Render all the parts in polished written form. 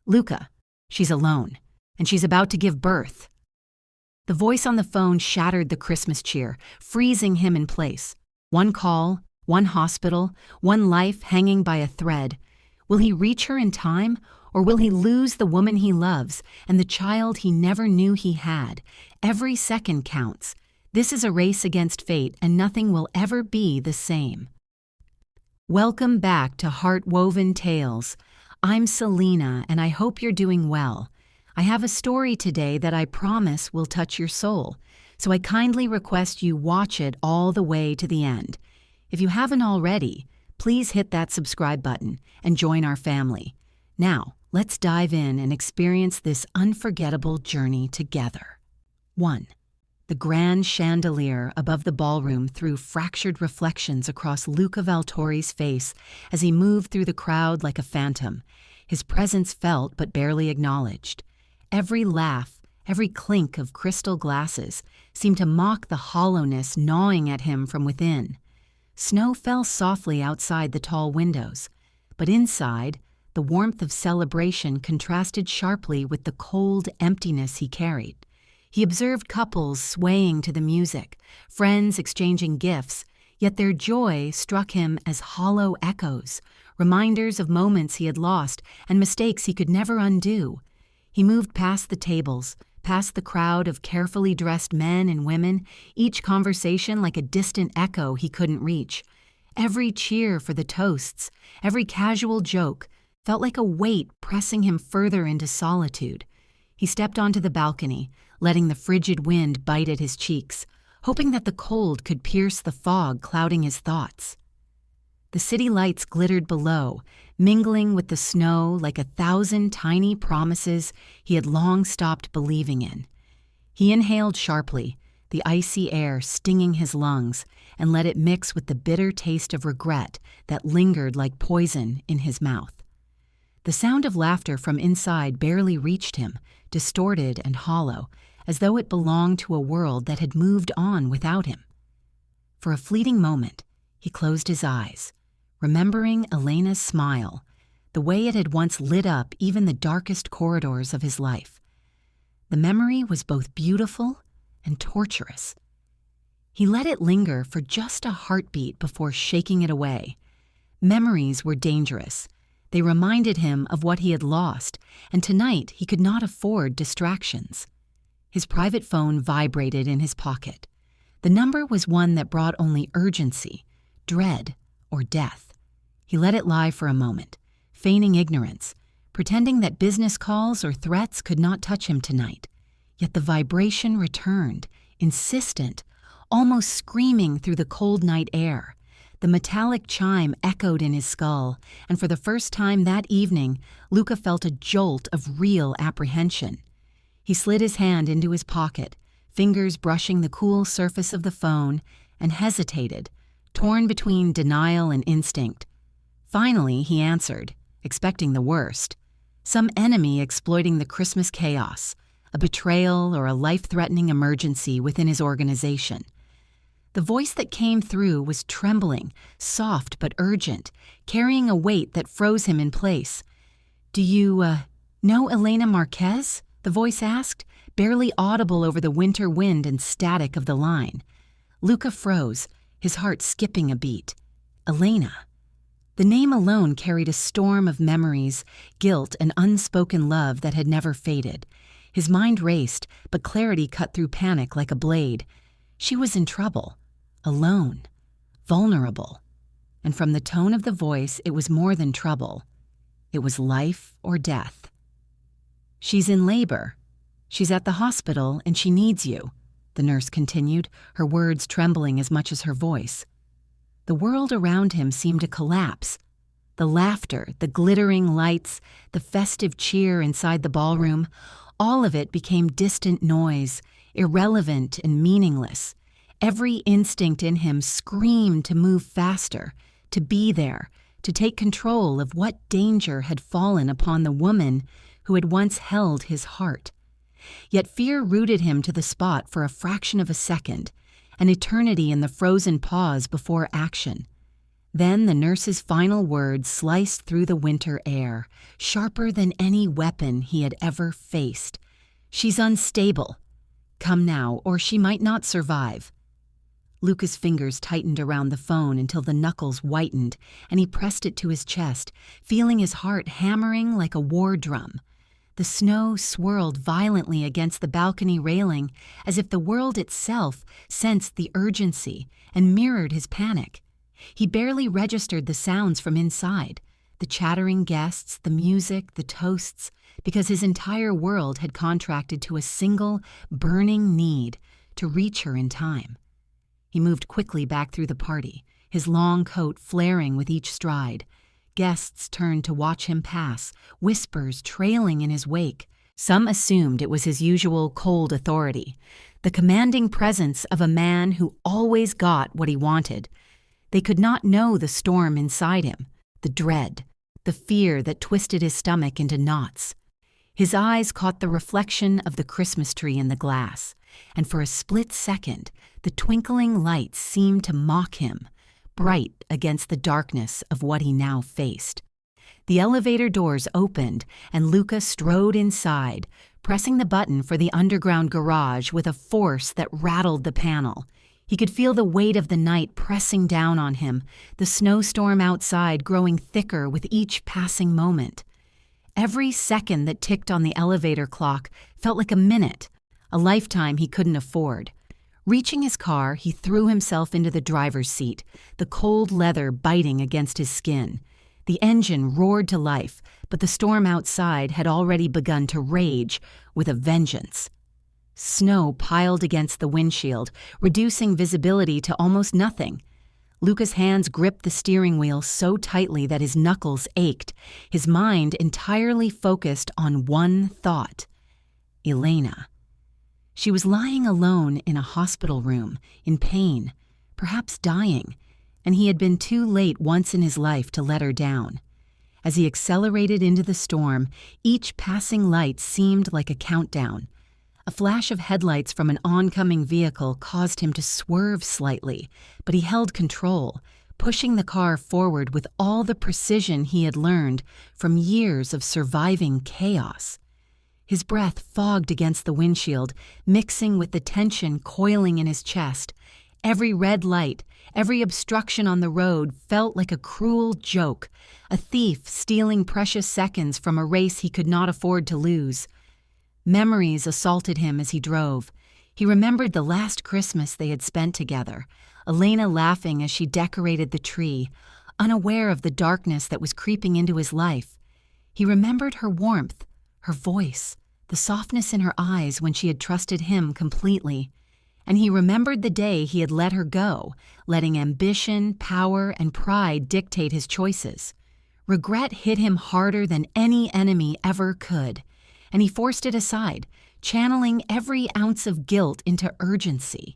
Luca, she's alone, and she's about to give birth. The voice on the phone shattered the Christmas cheer, freezing him in place. One call, one hospital, one life hanging by a thread. Will he reach her in time, or will he lose the woman he loves and the child he never knew he had? Every second counts. This is a race against fate, and nothing will ever be the same. Welcome back to Heartwoven Tales. I'm Selena, and I hope you're doing well. I have a story today that I promise will touch your soul, so I kindly request you watch it all the way to the end. If you haven't already, please hit that subscribe button and join our family. Now, let's dive in and experience this unforgettable journey together. 1. The grand chandelier above the ballroom threw fractured reflections across Luca Valtori's face as he moved through the crowd like a phantom, his presence felt but barely acknowledged. Every laugh, every clink of crystal glasses seemed to mock the hollowness gnawing at him from within. Snow fell softly outside the tall windows, but inside, the warmth of celebration contrasted sharply with the cold emptiness he carried. He observed couples swaying to the music, friends exchanging gifts, yet their joy struck him as hollow echoes, reminders of moments he had lost and mistakes he could never undo. He moved past the tables, past the crowd of carefully dressed men and women, each conversation like a distant echo he couldn't reach. Every cheer for the toasts, every casual joke, felt like a weight pressing him further into solitude. He stepped onto the balcony, letting the frigid wind bite at his cheeks, hoping that the cold could pierce the fog clouding his thoughts. The city lights glittered below, mingling with the snow like 1,000 tiny promises he had long stopped believing in. He inhaled sharply, the icy air stinging his lungs, and let it mix with the bitter taste of regret that lingered like poison in his mouth. The sound of laughter from inside barely reached him, distorted and hollow, as though it belonged to a world that had moved on without him. For a fleeting moment, he closed his eyes, remembering Elena's smile, the way it had once lit up even the darkest corridors of his life. The memory was both beautiful and torturous. He let it linger for just a heartbeat before shaking it away. Memories were dangerous. They reminded him of what he had lost, and tonight he could not afford distractions. His private phone vibrated in his pocket. The number was one that brought only urgency, dread, or death. He let it lie for a moment, feigning ignorance, pretending that business calls or threats could not touch him tonight. Yet the vibration returned, insistent, almost screaming through the cold night air. The metallic chime echoed in his skull, and for the first time that evening, Luca felt a jolt of real apprehension. He slid his hand into his pocket, fingers brushing the cool surface of the phone, and hesitated, torn between denial and instinct. Finally, he answered, expecting the worst. Some enemy exploiting the Christmas chaos, a betrayal or a life-threatening emergency within his organization. The voice that came through was trembling, soft but urgent, carrying a weight that froze him in place. "Do you, know Elena Marquez?" the voice asked, barely audible over the winter wind and static of the line. Luca froze, his heart skipping a beat. Elena. The name alone carried a storm of memories, guilt, and unspoken love that had never faded. His mind raced, but clarity cut through panic like a blade. She was in trouble, alone, vulnerable. And from the tone of the voice, it was more than trouble. It was life or death. "She's in labor. She's at the hospital, and she needs you," the nurse continued, her words trembling as much as her voice. The world around him seemed to collapse. The laughter, the glittering lights, the festive cheer inside the ballroom, all of it became distant noise, irrelevant and meaningless. Every instinct in him screamed to move faster, to be there, to take control of what danger had fallen upon the woman who had once held his heart. Yet fear rooted him to the spot for a fraction of a second, an eternity in the frozen pause before action. Then the nurse's final words sliced through the winter air, sharper than any weapon he had ever faced. "She's unstable. Come now, or she might not survive." Luca's fingers tightened around the phone until the knuckles whitened, and he pressed it to his chest, feeling his heart hammering like a war drum. The snow swirled violently against the balcony railing, as if the world itself sensed the urgency and mirrored his panic. He barely registered the sounds from inside, the chattering guests, the music, the toasts, because his entire world had contracted to a single, burning need to reach her in time. He moved quickly back through the party, his long coat flaring with each stride. Guests turned to watch him pass, whispers trailing in his wake. Some assumed it was his usual cold authority, the commanding presence of a man who always got what he wanted. They could not know the storm inside him, the dread, the fear that twisted his stomach into knots. His eyes caught the reflection of the Christmas tree in the glass, and for a split second, the twinkling lights seemed to mock him, bright against the darkness of what he now faced. The elevator doors opened, and Luca strode inside, pressing the button for the underground garage with a force that rattled the panel. He could feel the weight of the night pressing down on him, the snowstorm outside growing thicker with each passing moment. Every second that ticked on the elevator clock felt like a minute, a lifetime he couldn't afford. Reaching his car, he threw himself into the driver's seat, the cold leather biting against his skin. The engine roared to life, but the storm outside had already begun to rage with a vengeance. Snow piled against the windshield, reducing visibility to almost nothing. Luca's hands gripped the steering wheel so tightly that his knuckles ached, his mind entirely focused on one thought: Elena. She was lying alone in a hospital room, in pain, perhaps dying, and he had been too late once in his life to let her down. As he accelerated into the storm, each passing light seemed like a countdown. A flash of headlights from an oncoming vehicle caused him to swerve slightly, but he held control, pushing the car forward with all the precision he had learned from years of surviving chaos. His breath fogged against the windshield, mixing with the tension coiling in his chest. Every red light, every obstruction on the road felt like a cruel joke, a thief stealing precious seconds from a race he could not afford to lose. Memories assaulted him as he drove. He remembered the last Christmas they had spent together, Elena laughing as she decorated the tree, unaware of the darkness that was creeping into his life. He remembered her warmth, her voice, the softness in her eyes when she had trusted him completely. And he remembered the day he had let her go, letting ambition, power, and pride dictate his choices. Regret hit him harder than any enemy ever could, and he forced it aside, channeling every ounce of guilt into urgency.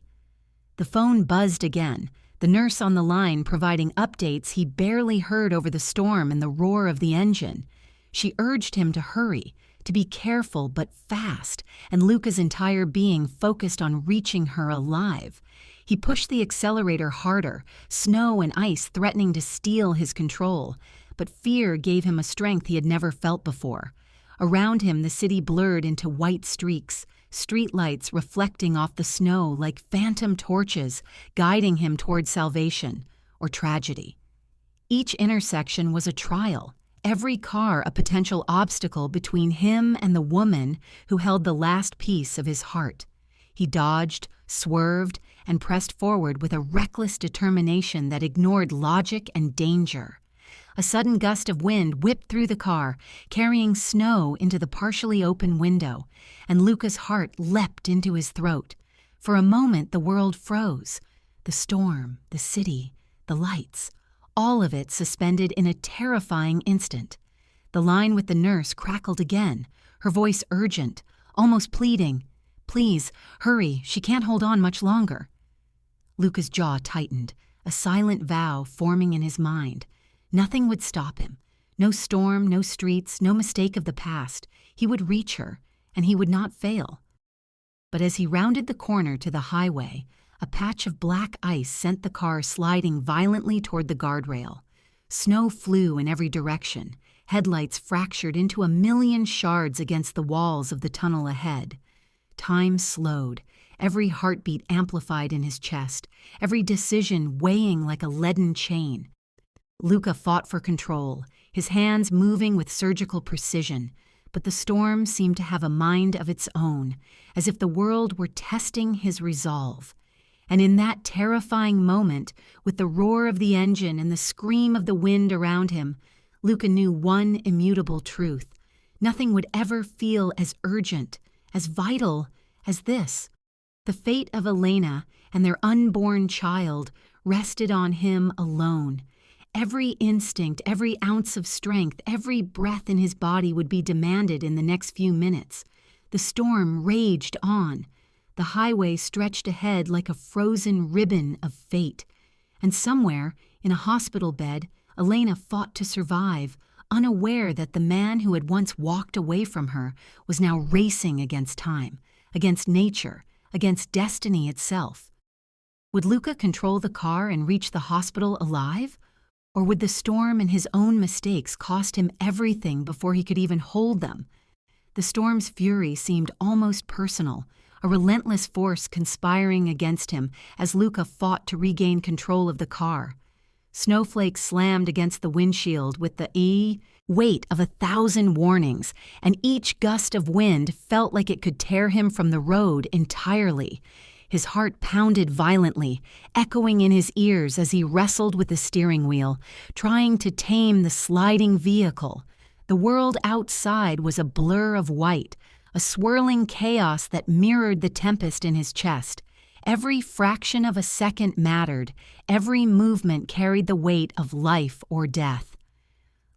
The phone buzzed again, the nurse on the line providing updates he barely heard over the storm and the roar of the engine. She urged him to hurry, to be careful but fast, and Luca's entire being focused on reaching her alive. He pushed the accelerator harder, snow and ice threatening to steal his control, but fear gave him a strength he had never felt before. Around him, the city blurred into white streaks, streetlights reflecting off the snow like phantom torches, guiding him toward salvation or tragedy. Each intersection was a trial, every car a potential obstacle between him and the woman who held the last piece of his heart. He dodged, swerved, and pressed forward with a reckless determination that ignored logic and danger. A sudden gust of wind whipped through the car, carrying snow into the partially open window, and Luca's heart leapt into his throat. For a moment the world froze. The storm, the city, the lights, all of it suspended in a terrifying instant. The line with the nurse crackled again, her voice urgent, almost pleading. "Please, hurry, she can't hold on much longer." Luca's jaw tightened, a silent vow forming in his mind. Nothing would stop him. No storm, no streets, no mistake of the past. He would reach her, and he would not fail. But as he rounded the corner to the highway, A patch of black ice sent the car sliding violently toward the guardrail. Snow flew in every direction, headlights fractured into a million shards against the walls of the tunnel ahead. Time slowed, every heartbeat amplified in his chest, every decision weighing like a leaden chain. Luca fought for control, his hands moving with surgical precision, but the storm seemed to have a mind of its own, as if the world were testing his resolve. And in that terrifying moment, with the roar of the engine and the scream of the wind around him, Luca knew one immutable truth. Nothing would ever feel as urgent, as vital as this. The fate of Elena and their unborn child rested on him alone. Every instinct, every ounce of strength, every breath in his body would be demanded in the next few minutes. The storm raged on. The highway stretched ahead like a frozen ribbon of fate. And somewhere, in a hospital bed, Elena fought to survive, unaware that the man who had once walked away from her was now racing against time, against nature, against destiny itself. Would Luca control the car and reach the hospital alive? Or would the storm and his own mistakes cost him everything before he could even hold them? The storm's fury seemed almost personal, a relentless force conspiring against him as Luca fought to regain control of the car. Snowflakes slammed against the windshield with the weight of 1,000 warnings, and each gust of wind felt like it could tear him from the road entirely. His heart pounded violently, echoing in his ears as he wrestled with the steering wheel, trying to tame the sliding vehicle. The world outside was a blur of white, a swirling chaos that mirrored the tempest in his chest. Every fraction of a second mattered, every movement carried the weight of life or death.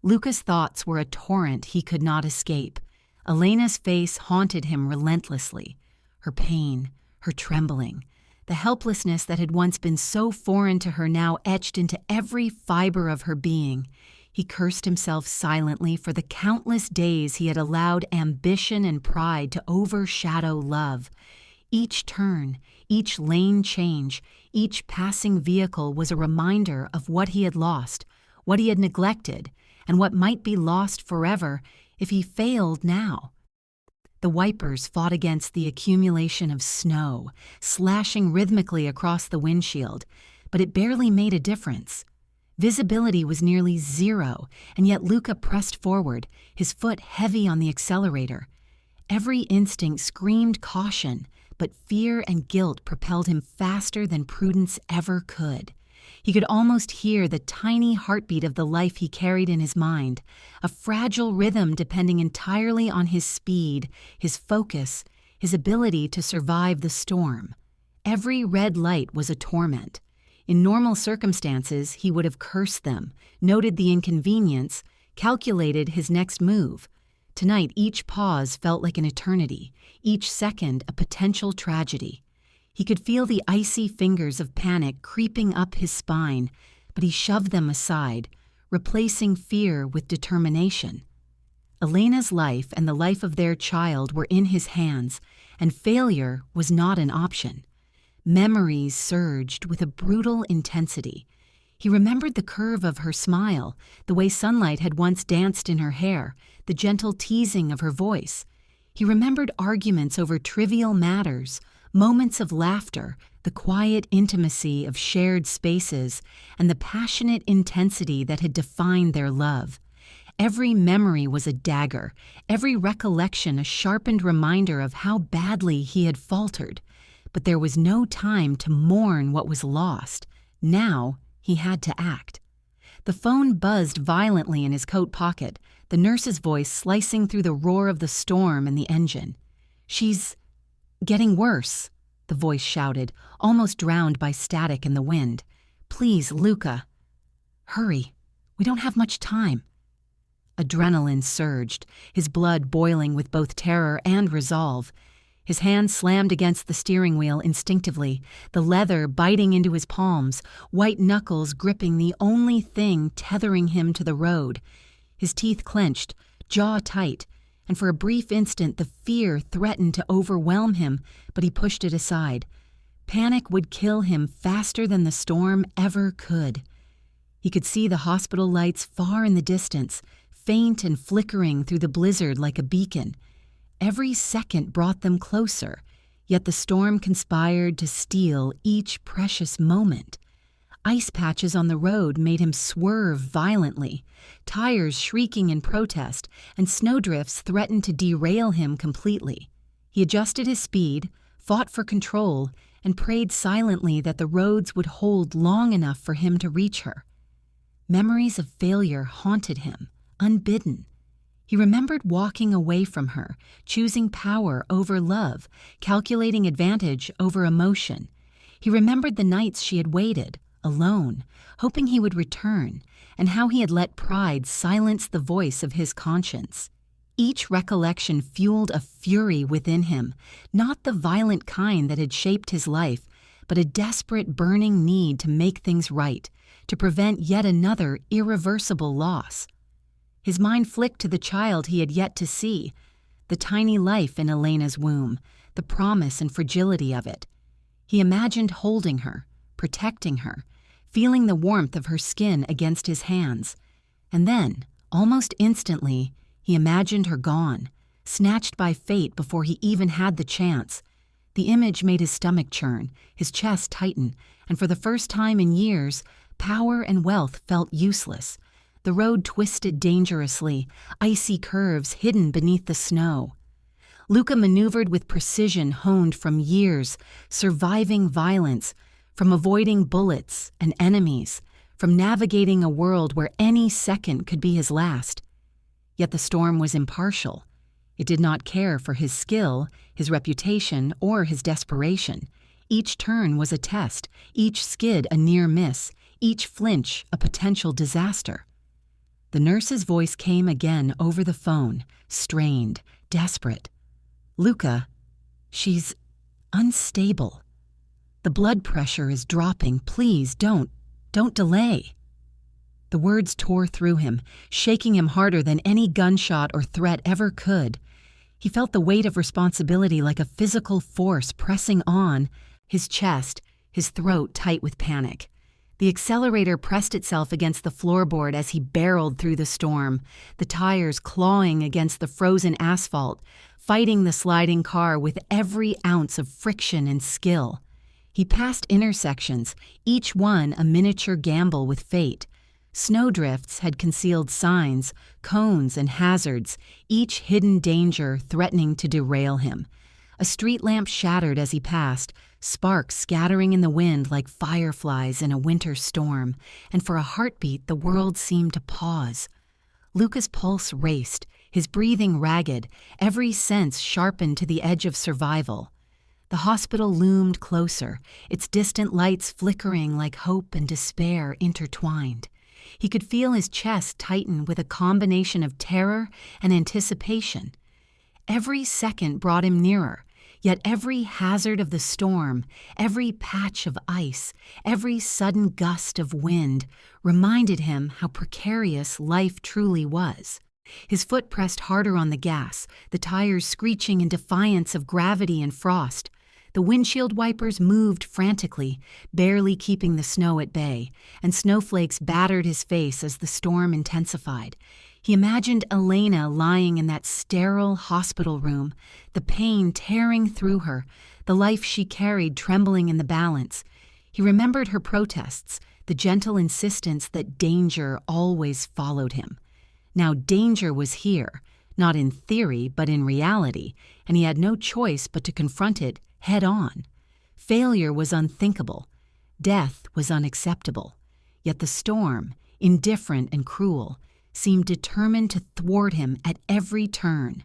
Luca's thoughts were a torrent he could not escape. Elena's face haunted him relentlessly. Her pain, her trembling, the helplessness that had once been so foreign to her now etched into every fiber of her being. He cursed himself silently for the countless days he had allowed ambition and pride to overshadow love. Each turn, each lane change, each passing vehicle was a reminder of what he had lost, what he had neglected, and what might be lost forever if he failed now. The wipers fought against the accumulation of snow, slashing rhythmically across the windshield, but it barely made a difference. Visibility was nearly zero, and yet Luca pressed forward, his foot heavy on the accelerator. Every instinct screamed caution, but fear and guilt propelled him faster than prudence ever could. He could almost hear the tiny heartbeat of the life he carried in his mind, a fragile rhythm depending entirely on his speed, his focus, his ability to survive the storm. Every red light was a torment. In normal circumstances, he would have cursed them, noted the inconvenience, calculated his next move. Tonight, each pause felt like an eternity, each second a potential tragedy. He could feel the icy fingers of panic creeping up his spine, but he shoved them aside, replacing fear with determination. Elena's life and the life of their child were in his hands, and failure was not an option. Memories surged with a brutal intensity. He remembered the curve of her smile, the way sunlight had once danced in her hair, the gentle teasing of her voice. He remembered arguments over trivial matters, moments of laughter, the quiet intimacy of shared spaces, and the passionate intensity that had defined their love. Every memory was a dagger, every recollection a sharpened reminder of how badly he had faltered. But there was no time to mourn what was lost. Now he had to act. The phone buzzed violently in his coat pocket, the nurse's voice slicing through the roar of the storm and the engine. "She's getting worse," the voice shouted, almost drowned by static and the wind. "Please, Luca. Hurry. We don't have much time." Adrenaline surged, his blood boiling with both terror and resolve. His hand slammed against the steering wheel instinctively, the leather biting into his palms, white knuckles gripping the only thing tethering him to the road. His teeth clenched, jaw tight, and for a brief instant the fear threatened to overwhelm him, but he pushed it aside. Panic would kill him faster than the storm ever could. He could see the hospital lights far in the distance, faint and flickering through the blizzard like a beacon. Every second brought them closer, yet the storm conspired to steal each precious moment. Ice patches on the road made him swerve violently, tires shrieking in protest, and snowdrifts threatened to derail him completely. He adjusted his speed, fought for control, and prayed silently that the roads would hold long enough for him to reach her. Memories of failure haunted him, unbidden. He remembered walking away from her, choosing power over love, calculating advantage over emotion. He remembered the nights she had waited, alone, hoping he would return, and how he had let pride silence the voice of his conscience. Each recollection fueled a fury within him, not the violent kind that had shaped his life, but a desperate burning need to make things right, to prevent yet another irreversible loss. His mind flicked to the child he had yet to see, the tiny life in Elena's womb, the promise and fragility of it. He imagined holding her, protecting her, feeling the warmth of her skin against his hands. And then, almost instantly, he imagined her gone, snatched by fate before he even had the chance. The image made his stomach churn, his chest tighten, and for the first time in years, power and wealth felt useless. The road twisted dangerously, icy curves hidden beneath the snow. Luca maneuvered with precision honed from years, surviving violence, from avoiding bullets and enemies, from navigating a world where any second could be his last. Yet the storm was impartial. It did not care for his skill, his reputation, or his desperation. Each turn was a test, each skid a near miss, each flinch a potential disaster. The nurse's voice came again over the phone, strained, desperate. "Luca, she's unstable. The blood pressure is dropping. Please don't delay." The words tore through him, shaking him harder than any gunshot or threat ever could. He felt the weight of responsibility like a physical force pressing on, his chest, his throat tight with panic. The accelerator pressed itself against the floorboard as he barreled through the storm, the tires clawing against the frozen asphalt, fighting the sliding car with every ounce of friction and skill. He passed intersections, each one a miniature gamble with fate. Snowdrifts had concealed signs, cones, and hazards, each hidden danger threatening to derail him. A street lamp shattered as he passed, sparks scattering in the wind like fireflies in a winter storm, and for a heartbeat the world seemed to pause. Luca's pulse raced, his breathing ragged, every sense sharpened to the edge of survival. The hospital loomed closer, its distant lights flickering like hope and despair intertwined. He could feel his chest tighten with a combination of terror and anticipation. Every second brought him nearer, yet every hazard of the storm, every patch of ice, every sudden gust of wind reminded him how precarious life truly was. His foot pressed harder on the gas, the tires screeching in defiance of gravity and frost. The windshield wipers moved frantically, barely keeping the snow at bay, and snowflakes battered his face as the storm intensified. He imagined Elena lying in that sterile hospital room, the pain tearing through her, the life she carried trembling in the balance. He remembered her protests, the gentle insistence that danger always followed him. Now danger was here, not in theory but in reality, and he had no choice but to confront it head on. Failure was unthinkable. Death was unacceptable. Yet the storm, indifferent and cruel, seemed determined to thwart him at every turn.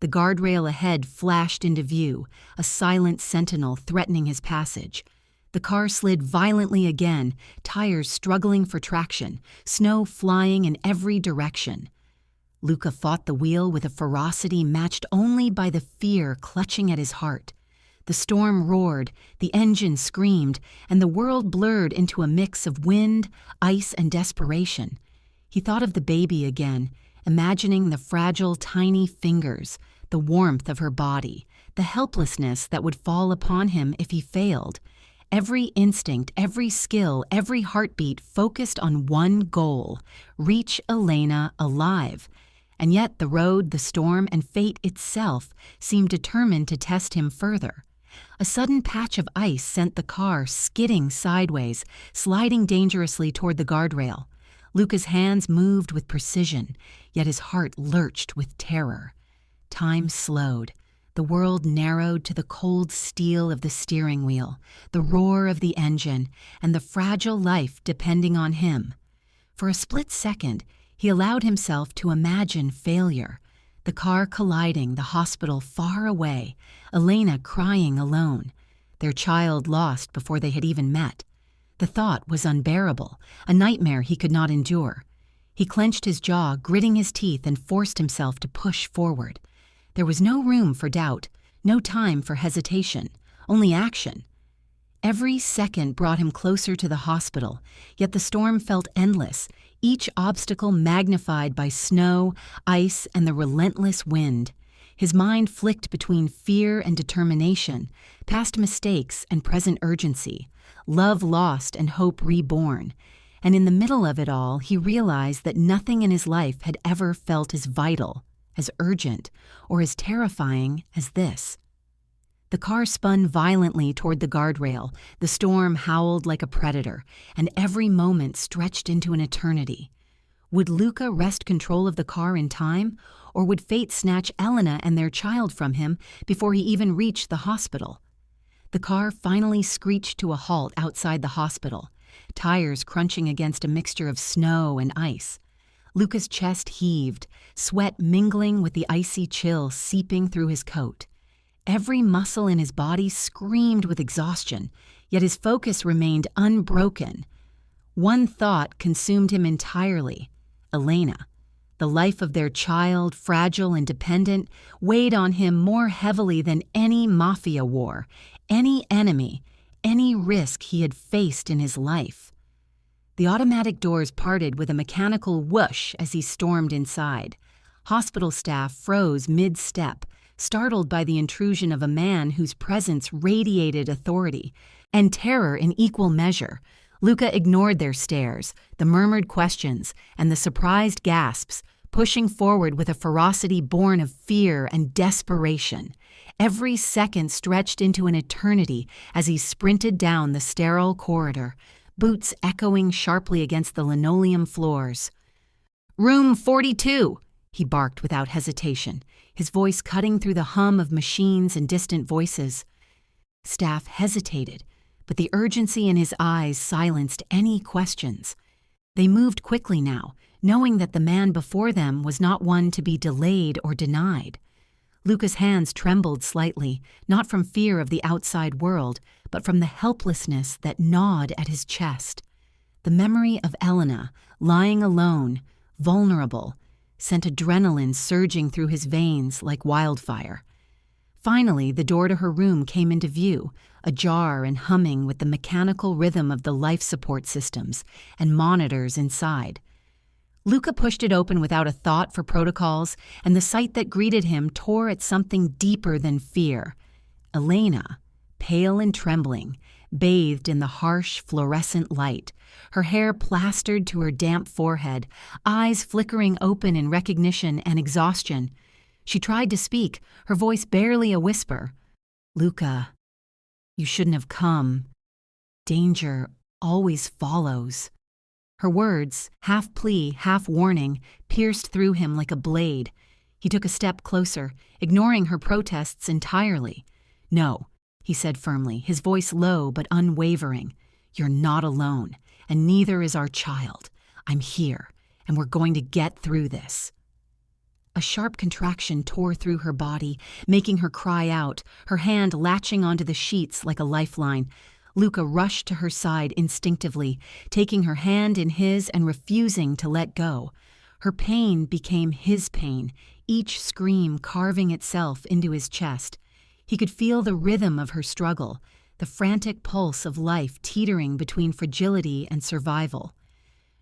The guardrail ahead flashed into view, a silent sentinel threatening his passage. The car slid violently again, tires struggling for traction, snow flying in every direction. Luca fought the wheel with a ferocity matched only by the fear clutching at his heart. The storm roared, the engine screamed, and the world blurred into a mix of wind, ice, and desperation. He thought of the baby again, imagining the fragile, tiny fingers, the warmth of her body, the helplessness that would fall upon him if he failed. Every instinct, every skill, every heartbeat focused on one goal: reach Elena alive. And yet the road, the storm, and fate itself seemed determined to test him further. A sudden patch of ice sent the car skidding sideways, sliding dangerously toward the guardrail. Luca's hands moved with precision, yet his heart lurched with terror. Time slowed. The world narrowed to the cold steel of the steering wheel, the roar of the engine, and the fragile life depending on him. For a split second, he allowed himself to imagine failure. The car colliding, the hospital far away, Elena crying alone, their child lost before they had even met. The thought was unbearable, a nightmare he could not endure. He clenched his jaw, gritting his teeth, and forced himself to push forward. There was no room for doubt, no time for hesitation, only action. Every second brought him closer to the hospital, yet the storm felt endless, each obstacle magnified by snow, ice, and the relentless wind. His mind flicked between fear and determination, past mistakes and present urgency, love lost and hope reborn. And in the middle of it all, he realized that nothing in his life had ever felt as vital, as urgent, or as terrifying as this. The car spun violently toward the guardrail, the storm howled like a predator, and every moment stretched into an eternity. Would Luca wrest control of the car in time, or would fate snatch Elena and their child from him before he even reached the hospital? The car finally screeched to a halt outside the hospital, tires crunching against a mixture of snow and ice. Luca's chest heaved, sweat mingling with the icy chill seeping through his coat. Every muscle in his body screamed with exhaustion, yet his focus remained unbroken. One thought consumed him entirely: Elena. The life of their child, fragile and dependent, weighed on him more heavily than any Mafia war, any enemy, any risk he had faced in his life. The automatic doors parted with a mechanical whoosh as he stormed inside. Hospital staff froze mid-step, startled by the intrusion of a man whose presence radiated authority and terror in equal measure. Luca ignored their stares, the murmured questions, and the surprised gasps, pushing forward with a ferocity born of fear and desperation. Every second stretched into an eternity as he sprinted down the sterile corridor, boots echoing sharply against the linoleum floors. "Room 42!" he barked without hesitation, his voice cutting through the hum of machines and distant voices. Staff hesitated, but the urgency in his eyes silenced any questions. They moved quickly now, knowing that the man before them was not one to be delayed or denied. Luca's hands trembled slightly, not from fear of the outside world, but from the helplessness that gnawed at his chest. The memory of Elena, lying alone, vulnerable, sent adrenaline surging through his veins like wildfire. Finally, the door to her room came into view, ajar and humming with the mechanical rhythm of the life support systems and monitors inside. Luca pushed it open without a thought for protocols, and the sight that greeted him tore at something deeper than fear. Elena, pale and trembling, bathed in the harsh, fluorescent light, her hair plastered to her damp forehead, eyes flickering open in recognition and exhaustion. She tried to speak, her voice barely a whisper. "Luca, you shouldn't have come. Danger always follows." Her words, half plea, half warning, pierced through him like a blade. He took a step closer, ignoring her protests entirely. "No," he said firmly, his voice low but unwavering. "You're not alone, and neither is our child. I'm here, and we're going to get through this." A sharp contraction tore through her body, making her cry out, her hand latching onto the sheets like a lifeline. Luca rushed to her side instinctively, taking her hand in his and refusing to let go. Her pain became his pain, each scream carving itself into his chest. He could feel the rhythm of her struggle, the frantic pulse of life teetering between fragility and survival.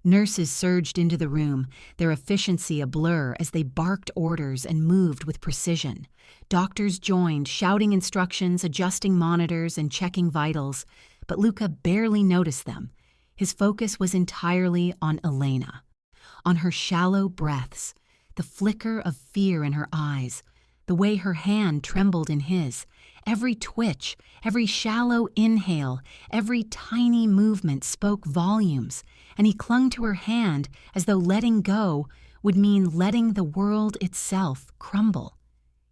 Nurses surged into the room, their efficiency a blur as they barked orders and moved with precision. Doctors joined, shouting instructions, adjusting monitors, and checking vitals, but Luca barely noticed them. His focus was entirely on Elena, on her shallow breaths, the flicker of fear in her eyes, the way her hand trembled in his. Every twitch, every shallow inhale, every tiny movement spoke volumes, and he clung to her hand as though letting go would mean letting the world itself crumble.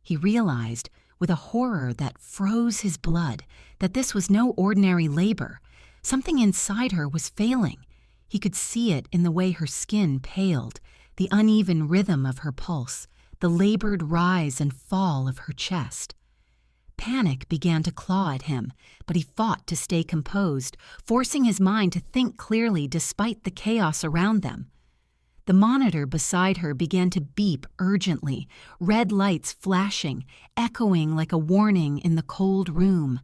He realized, with a horror that froze his blood, that this was no ordinary labor. Something inside her was failing. He could see it in the way her skin paled, the uneven rhythm of her pulse, the labored rise and fall of her chest. Panic began to claw at him, but he fought to stay composed, forcing his mind to think clearly despite the chaos around them. The monitor beside her began to beep urgently, red lights flashing, echoing like a warning in the cold room.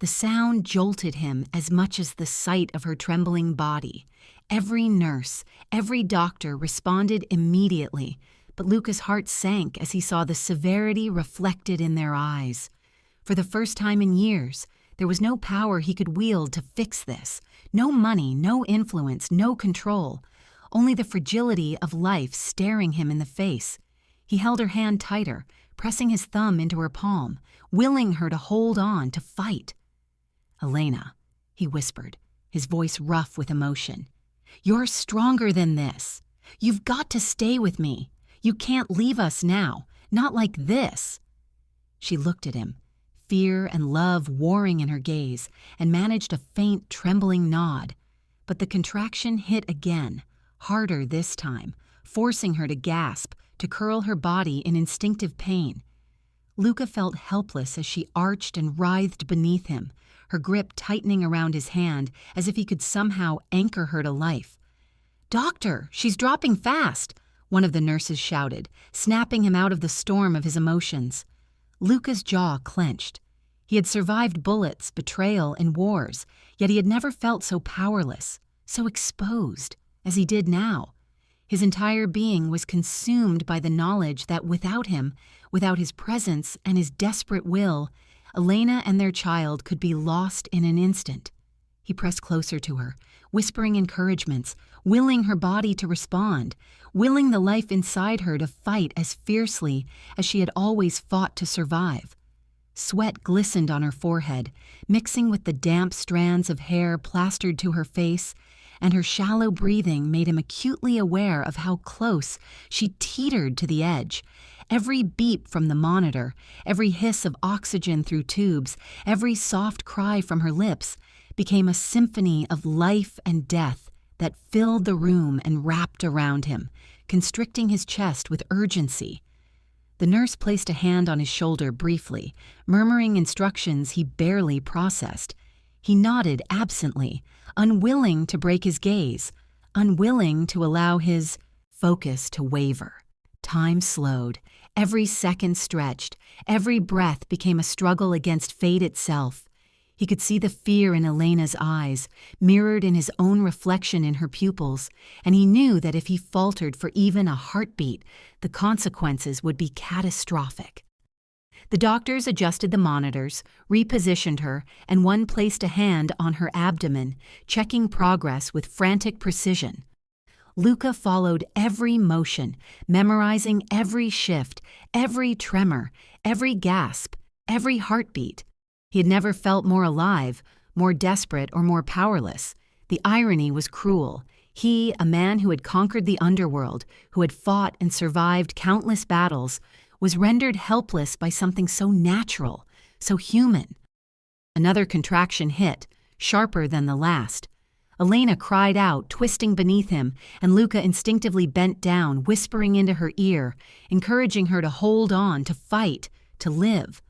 The sound jolted him as much as the sight of her trembling body. Every nurse, every doctor responded immediately, but Luca's heart sank as he saw the severity reflected in their eyes. For the first time in years, there was no power he could wield to fix this. No money, no influence, no control. Only the fragility of life staring him in the face. He held her hand tighter, pressing his thumb into her palm, willing her to hold on, to fight. "Elena," he whispered, his voice rough with emotion. "You're stronger than this. You've got to stay with me. You can't leave us now. Not like this." She looked at him, fear and love warring in her gaze, and managed a faint, trembling nod. But the contraction hit again, harder this time, forcing her to gasp, to curl her body in instinctive pain. Luca felt helpless as she arched and writhed beneath him, her grip tightening around his hand as if he could somehow anchor her to life. "Doctor, she's dropping fast," one of the nurses shouted, snapping him out of the storm of his emotions. Luca's jaw clenched. He had survived bullets, betrayal, and wars, yet he had never felt so powerless, so exposed, as he did now. His entire being was consumed by the knowledge that without him, without his presence and his desperate will, Elena and their child could be lost in an instant. He pressed closer to her, whispering encouragements, willing her body to respond, willing the life inside her to fight as fiercely as she had always fought to survive. Sweat glistened on her forehead, mixing with the damp strands of hair plastered to her face, and her shallow breathing made him acutely aware of how close she teetered to the edge. Every beep from the monitor, every hiss of oxygen through tubes, every soft cry from her lips became a symphony of life and death that filled the room and wrapped around him, constricting his chest with urgency. The nurse placed a hand on his shoulder briefly, murmuring instructions he barely processed. He nodded absently, unwilling to break his gaze, unwilling to allow his focus to waver. Time slowed, every second stretched, every breath became a struggle against fate itself. He could see the fear in Elena's eyes, mirrored in his own reflection in her pupils, and he knew that if he faltered for even a heartbeat, the consequences would be catastrophic. The doctors adjusted the monitors, repositioned her, and one placed a hand on her abdomen, checking progress with frantic precision. Luca followed every motion, memorizing every shift, every tremor, every gasp, every heartbeat. He had never felt more alive, more desperate, or more powerless. The irony was cruel. He, a man who had conquered the underworld, who had fought and survived countless battles, was rendered helpless by something so natural, so human. Another contraction hit, sharper than the last. Elena cried out, twisting beneath him, and Luca instinctively bent down, whispering into her ear, encouraging her to hold on, to fight, to live.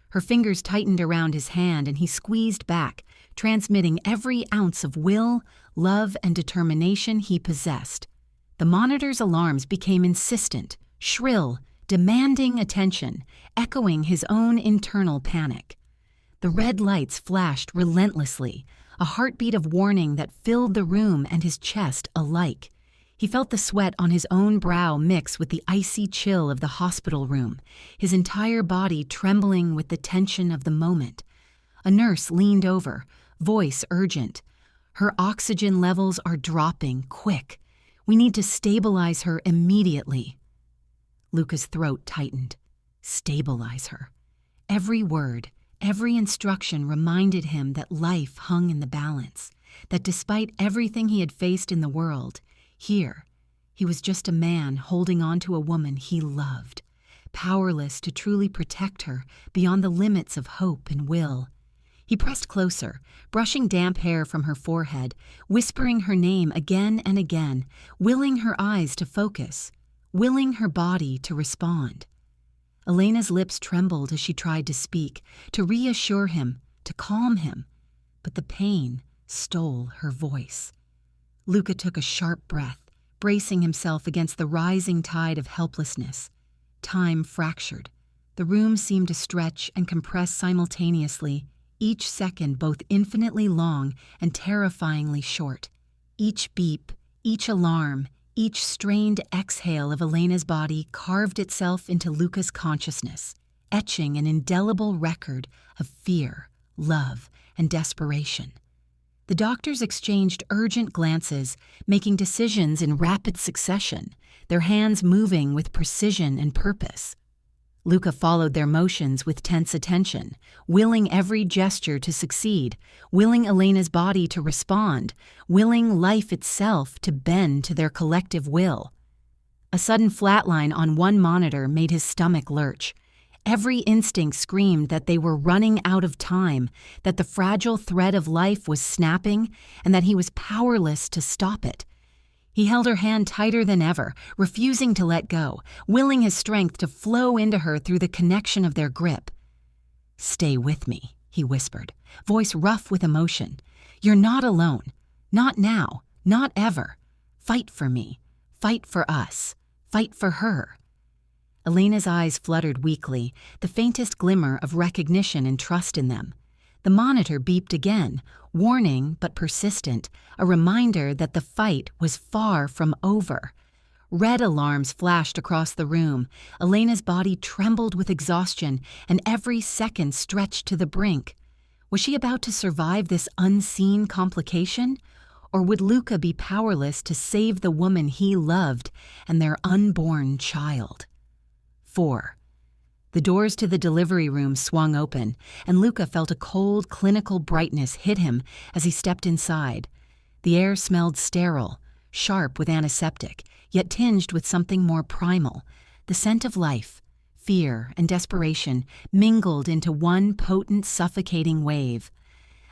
Her fingers tightened around his hand, and he squeezed back, transmitting every ounce of will, love, and determination he possessed. The monitor's alarms became insistent, shrill, demanding attention, echoing his own internal panic. The red lights flashed relentlessly, a heartbeat of warning that filled the room and his chest alike. He felt the sweat on his own brow mix with the icy chill of the hospital room, his entire body trembling with the tension of the moment. A nurse leaned over, voice urgent. "Her oxygen levels are dropping, quick. We need to stabilize her immediately." Luca's throat tightened. Stabilize her. Every word, every instruction reminded him that life hung in the balance, that despite everything he had faced in the world, here, he was just a man holding on to a woman he loved, powerless to truly protect her beyond the limits of hope and will. He pressed closer, brushing damp hair from her forehead, whispering her name again and again, willing her eyes to focus, willing her body to respond. Elena's lips trembled as she tried to speak, to reassure him, to calm him, but the pain stole her voice. Luca took a sharp breath, bracing himself against the rising tide of helplessness. Time fractured. The room seemed to stretch and compress simultaneously, each second both infinitely long and terrifyingly short. Each beep, each alarm, each strained exhale of Elena's body carved itself into Luca's consciousness, etching an indelible record of fear, love, and desperation. The doctors exchanged urgent glances, making decisions in rapid succession, their hands moving with precision and purpose. Luca followed their motions with tense attention, willing every gesture to succeed, willing Elena's body to respond, willing life itself to bend to their collective will. A sudden flatline on one monitor made his stomach lurch. Every instinct screamed that they were running out of time, that the fragile thread of life was snapping, and that he was powerless to stop it. He held her hand tighter than ever, refusing to let go, willing his strength to flow into her through the connection of their grip. "Stay with me," he whispered, voice rough with emotion. "You're not alone. Not now. Not ever. Fight for me. Fight for us. Fight for her." Elena's eyes fluttered weakly, the faintest glimmer of recognition and trust in them. The monitor beeped again, warning but persistent, a reminder that the fight was far from over. Red alarms flashed across the room. Elena's body trembled with exhaustion, and every second stretched to the brink. Was she about to survive this unseen complication? Or would Luca be powerless to save the woman he loved and their unborn child? 4. The doors to the delivery room swung open, and Luca felt a cold, clinical brightness hit him as he stepped inside. The air smelled sterile, sharp with antiseptic, yet tinged with something more primal. The scent of life, fear, and desperation mingled into one potent, suffocating wave.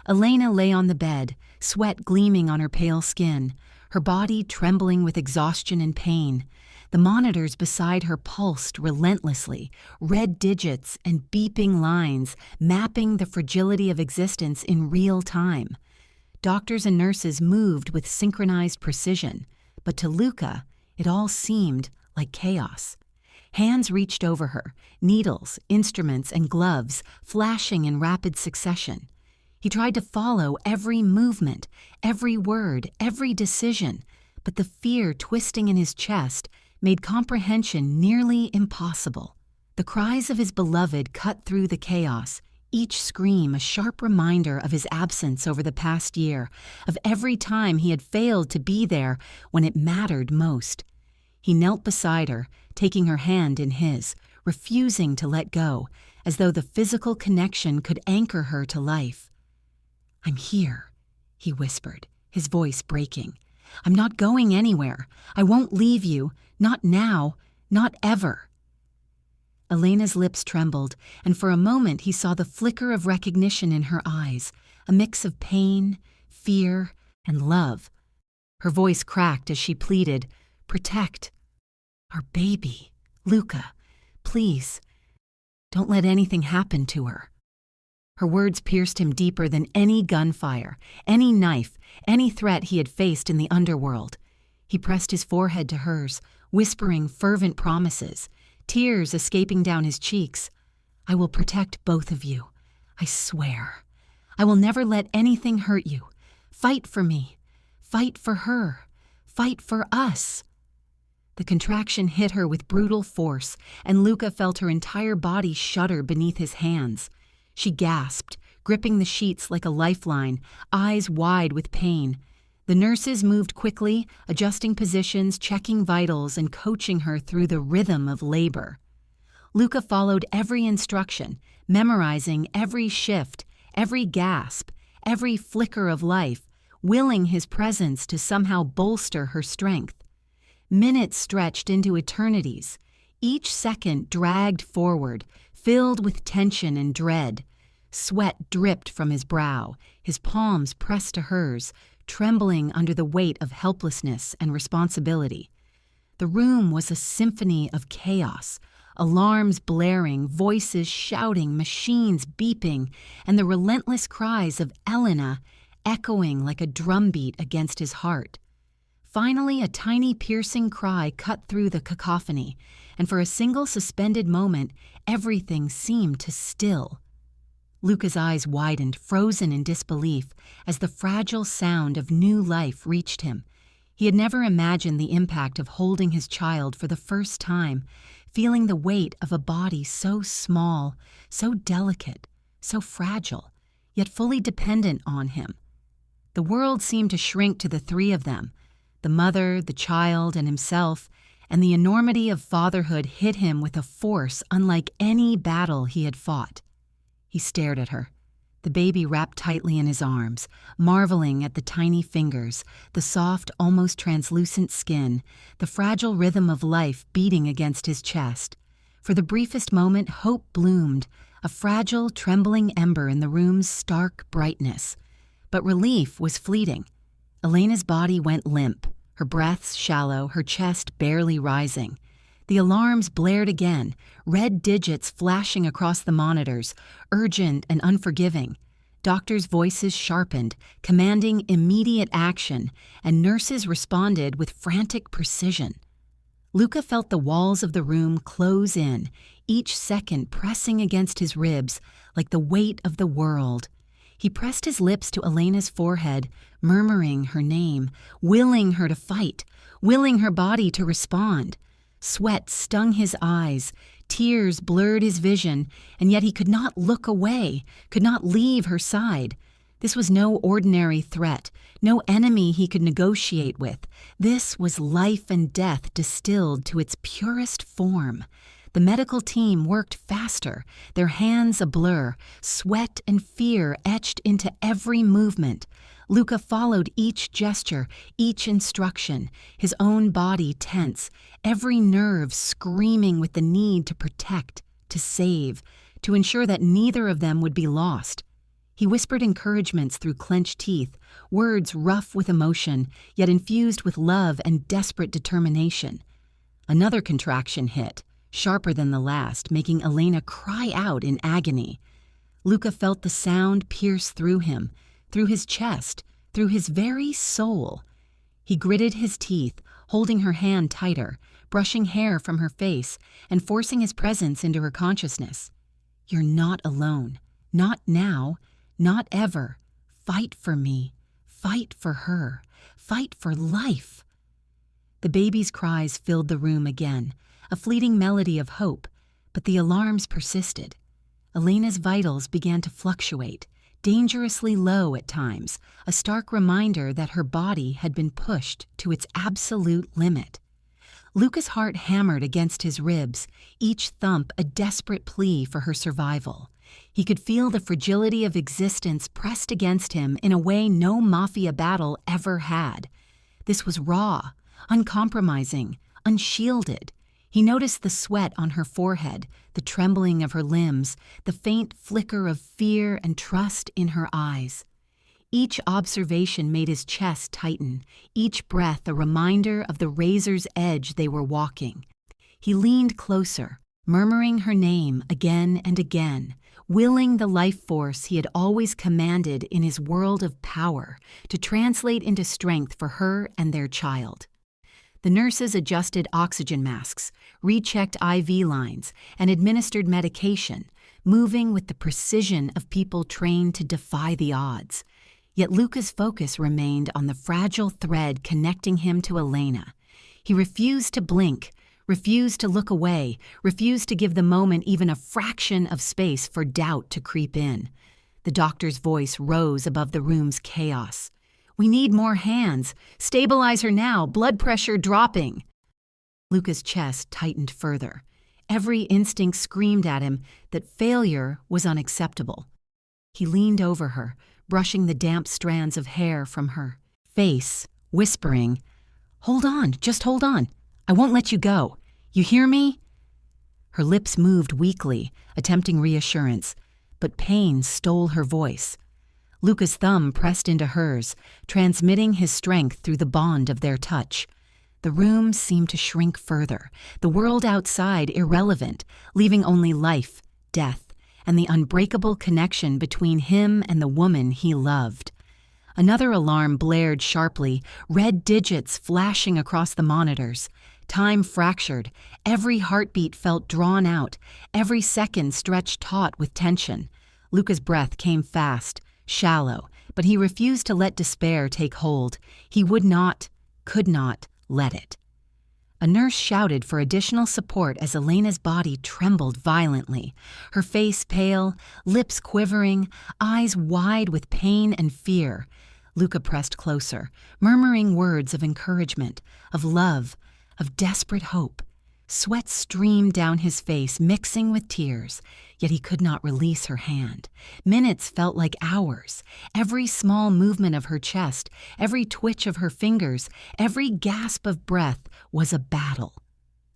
Elena lay on the bed, sweat gleaming on her pale skin, her body trembling with exhaustion and pain. The monitors beside her pulsed relentlessly, red digits and beeping lines mapping the fragility of existence in real time. Doctors and nurses moved with synchronized precision, but to Luca, it all seemed like chaos. Hands reached over her, needles, instruments, and gloves flashing in rapid succession. He tried to follow every movement, every word, every decision, but the fear twisting in his chest made comprehension nearly impossible. The cries of his beloved cut through the chaos, each scream a sharp reminder of his absence over the past year, of every time he had failed to be there when it mattered most. He knelt beside her, taking her hand in his, refusing to let go, as though the physical connection could anchor her to life. "I'm here," he whispered, his voice breaking. "I'm not going anywhere. I won't leave you. Not now. Not ever." Elena's lips trembled, and for a moment he saw the flicker of recognition in her eyes, a mix of pain, fear, and love. Her voice cracked as she pleaded, "Protect our baby, Luca. Please, don't let anything happen to her." Her words pierced him deeper than any gunfire, any knife, any threat he had faced in the underworld. He pressed his forehead to hers, whispering fervent promises, tears escaping down his cheeks. "I will protect both of you. I swear. I will never let anything hurt you. Fight for me. Fight for her. Fight for us. The contraction hit her with brutal force, and Luca felt her entire body shudder beneath his hands. She gasped, gripping the sheets like a lifeline, eyes wide with pain. The nurses moved quickly, adjusting positions, checking vitals, and coaching her through the rhythm of labor. Luca followed every instruction, memorizing every shift, every gasp, every flicker of life, willing his presence to somehow bolster her strength. Minutes stretched into eternities. Each second dragged forward, filled with tension and dread. Sweat dripped from his brow, his palms pressed to hers, trembling under the weight of helplessness and responsibility. The room was a symphony of chaos, alarms blaring, voices shouting, machines beeping, and the relentless cries of Elena echoing like a drumbeat against his heart. Finally, a tiny piercing cry cut through the cacophony, and for a single suspended moment, everything seemed to still. Luca's eyes widened, frozen in disbelief, as the fragile sound of new life reached him. He had never imagined the impact of holding his child for the first time, feeling the weight of a body so small, so delicate, so fragile, yet fully dependent on him. The world seemed to shrink to the three of them, the mother, the child, and himself, and the enormity of fatherhood hit him with a force unlike any battle he had fought. He stared at her, the baby wrapped tightly in his arms, marveling at the tiny fingers, the soft, almost translucent skin, the fragile rhythm of life beating against his chest. For the briefest moment, hope bloomed, a fragile, trembling ember in the room's stark brightness. But relief was fleeting. Elena's body went limp, her breaths shallow, her chest barely rising. The alarms blared again, red digits flashing across the monitors, urgent and unforgiving. Doctors' voices sharpened, commanding immediate action, and nurses responded with frantic precision. Luca felt the walls of the room close in, each second pressing against his ribs like the weight of the world. He pressed his lips to Elena's forehead, murmuring her name, willing her to fight, willing her body to respond. Sweat stung his eyes, tears blurred his vision, and yet he could not look away, could not leave her side. This was no ordinary threat, no enemy he could negotiate with. This was life and death distilled to its purest form. The medical team worked faster, their hands a blur, sweat and fear etched into every movement. Luca followed each gesture, each instruction, his own body tense, every nerve screaming with the need to protect, to save, to ensure that neither of them would be lost. He whispered encouragements through clenched teeth, words rough with emotion, yet infused with love and desperate determination. Another contraction hit, sharper than the last, making Elena cry out in agony. Luca felt the sound pierce through him, through his chest, through his very soul. He gritted his teeth, holding her hand tighter, brushing hair from her face, and forcing his presence into her consciousness. "You're not alone. Not now. Not ever. Fight for me. Fight for her. Fight for life." The baby's cries filled the room again, a fleeting melody of hope, but the alarms persisted. Elena's vitals began to fluctuate, dangerously low at times, a stark reminder that her body had been pushed to its absolute limit. Luca's heart hammered against his ribs, each thump a desperate plea for her survival. He could feel the fragility of existence pressed against him in a way no Mafia battle ever had. This was raw, uncompromising, unshielded. He noticed the sweat on her forehead, the trembling of her limbs, the faint flicker of fear and trust in her eyes. Each observation made his chest tighten, each breath a reminder of the razor's edge they were walking. He leaned closer, murmuring her name again and again, willing the life force he had always commanded in his world of power to translate into strength for her and their child. The nurses adjusted oxygen masks, rechecked IV lines, and administered medication, moving with the precision of people trained to defy the odds. Yet Luca's focus remained on the fragile thread connecting him to Elena. He refused to blink, refused to look away, refused to give the moment even a fraction of space for doubt to creep in. The doctor's voice rose above the room's chaos. "We need more hands. Stabilize her now. Blood pressure dropping." Luca's chest tightened further. Every instinct screamed at him that failure was unacceptable. He leaned over her, brushing the damp strands of hair from her face, whispering, "Hold on, just hold on. I won't let you go. You hear me?" Her lips moved weakly, attempting reassurance, but pain stole her voice. Luca's thumb pressed into hers, transmitting his strength through the bond of their touch. The room seemed to shrink further, the world outside irrelevant, leaving only life, death, and the unbreakable connection between him and the woman he loved. Another alarm blared sharply, red digits flashing across the monitors. Time fractured, every heartbeat felt drawn out, every second stretched taut with tension. Luca's breath came fast, shallow, but he refused to let despair take hold. He would not, could not, let it. A nurse shouted for additional support as Elena's body trembled violently, her face pale, lips quivering, eyes wide with pain and fear. Luca pressed closer, murmuring words of encouragement, of love, of desperate hope. Sweat streamed down his face, mixing with tears, yet he could not release her hand. Minutes felt like hours. Every small movement of her chest, every twitch of her fingers, every gasp of breath was a battle.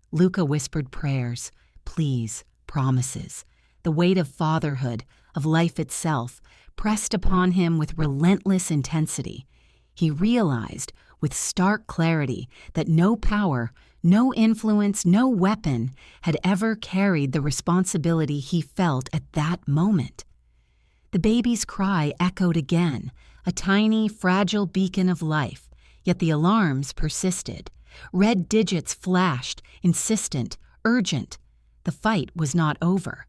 Luca whispered prayers, pleas, promises. The weight of fatherhood, of life itself, pressed upon him with relentless intensity. He realized, with stark clarity, that no power, no influence, no weapon had ever carried the responsibility he felt at that moment. The baby's cry echoed again, a tiny, fragile beacon of life, yet the alarms persisted. Red digits flashed, insistent, urgent. The fight was not over.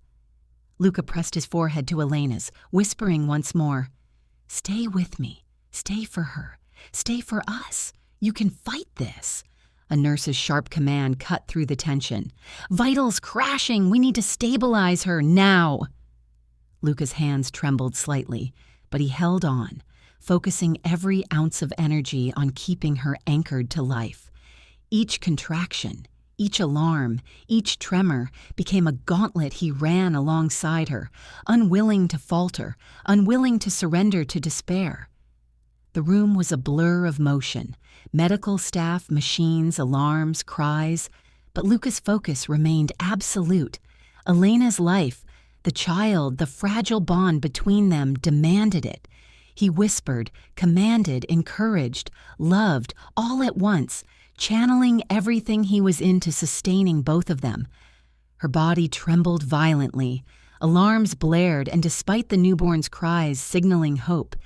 Luca pressed his forehead to Elena's, whispering once more, "Stay with me. Stay for her. Stay for us. You can fight this." A nurse's sharp command cut through the tension. "Vitals crashing! We need to stabilize her, now!" Luca's hands trembled slightly, but he held on, focusing every ounce of energy on keeping her anchored to life. Each contraction, each alarm, each tremor became a gauntlet he ran alongside her, unwilling to falter, unwilling to surrender to despair. The room was a blur of motion, medical staff, machines, alarms, cries, but Luca's focus remained absolute. Elena's life, the child, the fragile bond between them demanded it. He whispered, commanded, encouraged, loved, all at once, channeling everything he was into sustaining both of them. Her body trembled violently. Alarms blared, and despite the newborn's cries signaling hope,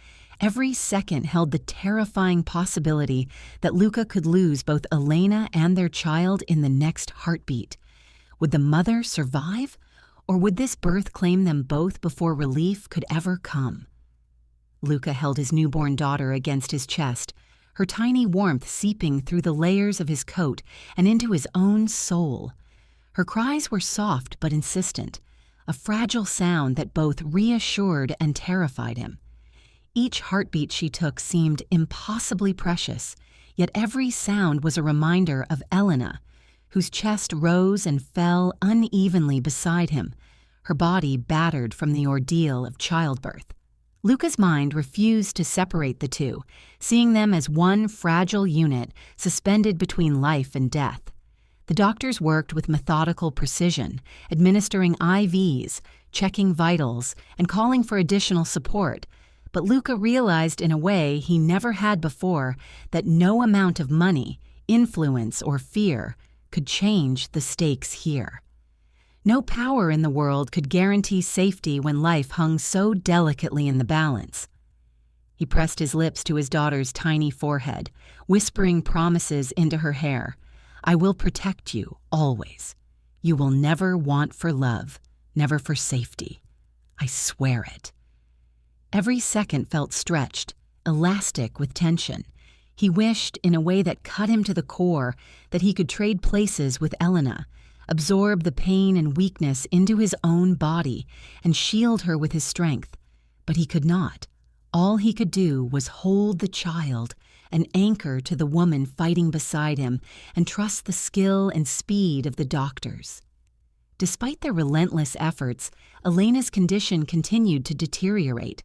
every second held the terrifying possibility that Luca could lose both Elena and their child in the next heartbeat. Would the mother survive, or would this birth claim them both before relief could ever come? Luca held his newborn daughter against his chest, her tiny warmth seeping through the layers of his coat and into his own soul. Her cries were soft but insistent, a fragile sound that both reassured and terrified him. Each heartbeat she took seemed impossibly precious, yet every sound was a reminder of Elena, whose chest rose and fell unevenly beside him, her body battered from the ordeal of childbirth. Luca's mind refused to separate the two, seeing them as one fragile unit suspended between life and death. The doctors worked with methodical precision, administering IVs, checking vitals, and calling for additional support. But Luca realized in a way he never had before that no amount of money, influence, or fear could change the stakes here. No power in the world could guarantee safety when life hung so delicately in the balance. He pressed his lips to his daughter's tiny forehead, whispering promises into her hair. "I will protect you, always. You will never want for love, never for safety. I swear it." Every second felt stretched, elastic with tension. He wished, in a way that cut him to the core, that he could trade places with Elena, absorb the pain and weakness into his own body, and shield her with his strength. But he could not. All he could do was hold the child, an anchor to the woman fighting beside him, and trust the skill and speed of the doctors. Despite their relentless efforts, Elena's condition continued to deteriorate.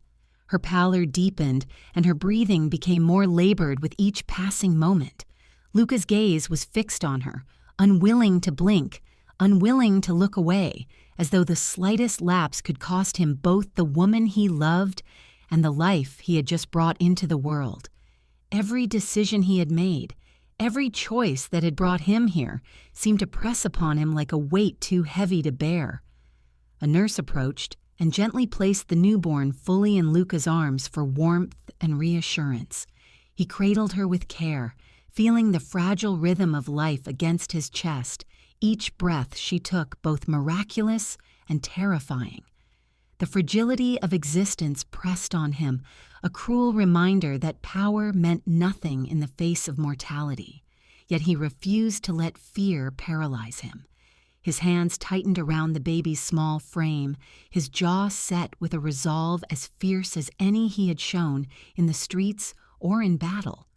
Her pallor deepened, and her breathing became more labored with each passing moment. Luca's gaze was fixed on her, unwilling to blink, unwilling to look away, as though the slightest lapse could cost him both the woman he loved and the life he had just brought into the world. Every decision he had made, every choice that had brought him here, seemed to press upon him like a weight too heavy to bear. A nurse approached and gently placed the newborn fully in Luca's arms for warmth and reassurance. He cradled her with care, feeling the fragile rhythm of life against his chest, each breath she took both miraculous and terrifying. The fragility of existence pressed on him, a cruel reminder that power meant nothing in the face of mortality. Yet he refused to let fear paralyze him. His hands tightened around the baby's small frame, his jaw set with a resolve as fierce as any he had shown in the streets or in battle.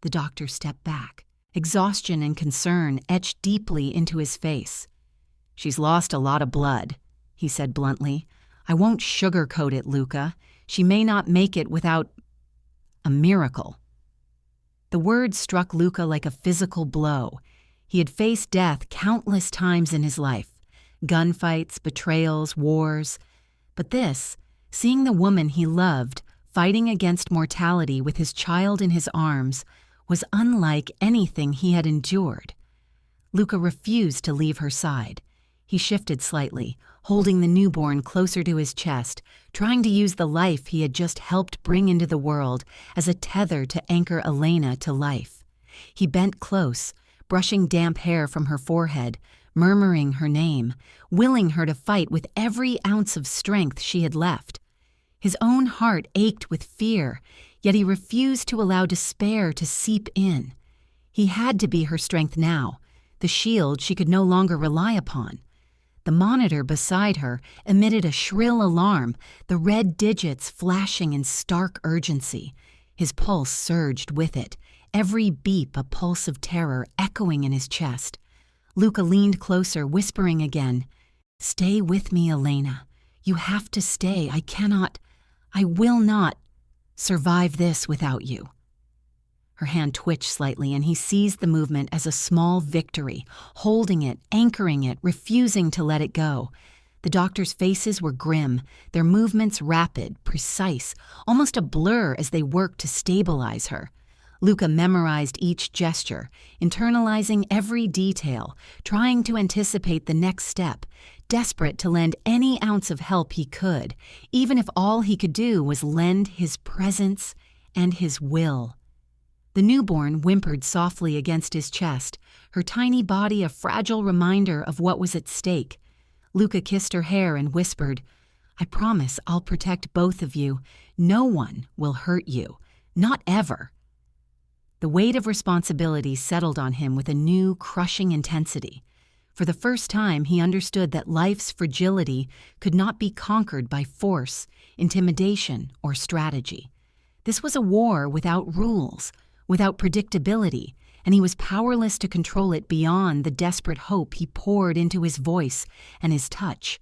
The doctor stepped back. Exhaustion and concern etched deeply into his face. "She's lost a lot of blood," he said bluntly. "I won't sugarcoat it, Luca. She may not make it without a miracle." The word struck Luca like a physical blow. He had faced death countless times in his life, gunfights, betrayals, wars. But this, seeing the woman he loved fighting against mortality with his child in his arms, was unlike anything he had endured. Luca refused to leave her side. He shifted slightly, holding the newborn closer to his chest, trying to use the life he had just helped bring into the world as a tether to anchor Elena to life. He bent close, brushing damp hair from her forehead, murmuring her name, willing her to fight with every ounce of strength she had left. His own heart ached with fear, yet he refused to allow despair to seep in. He had to be her strength now, the shield she could no longer rely upon. The monitor beside her emitted a shrill alarm, the red digits flashing in stark urgency. His pulse surged with it, every beep a pulse of terror echoing in his chest. Luca leaned closer, whispering again, "Stay with me, Elena. You have to stay. I will not survive this without you." Her hand twitched slightly, and he seized the movement as a small victory, holding it, anchoring it, refusing to let it go. The doctors' faces were grim, their movements rapid, precise, almost a blur as they worked to stabilize her. Luca memorized each gesture, internalizing every detail, trying to anticipate the next step, desperate to lend any ounce of help he could, even if all he could do was lend his presence and his will. The newborn whimpered softly against his chest, her tiny body a fragile reminder of what was at stake. Luca kissed her hair and whispered, "I promise I'll protect both of you. No one will hurt you. Not ever." The weight of responsibility settled on him with a new, crushing intensity. For the first time, he understood that life's fragility could not be conquered by force, intimidation, or strategy. This was a war without rules, without predictability, and he was powerless to control it beyond the desperate hope he poured into his voice and his touch.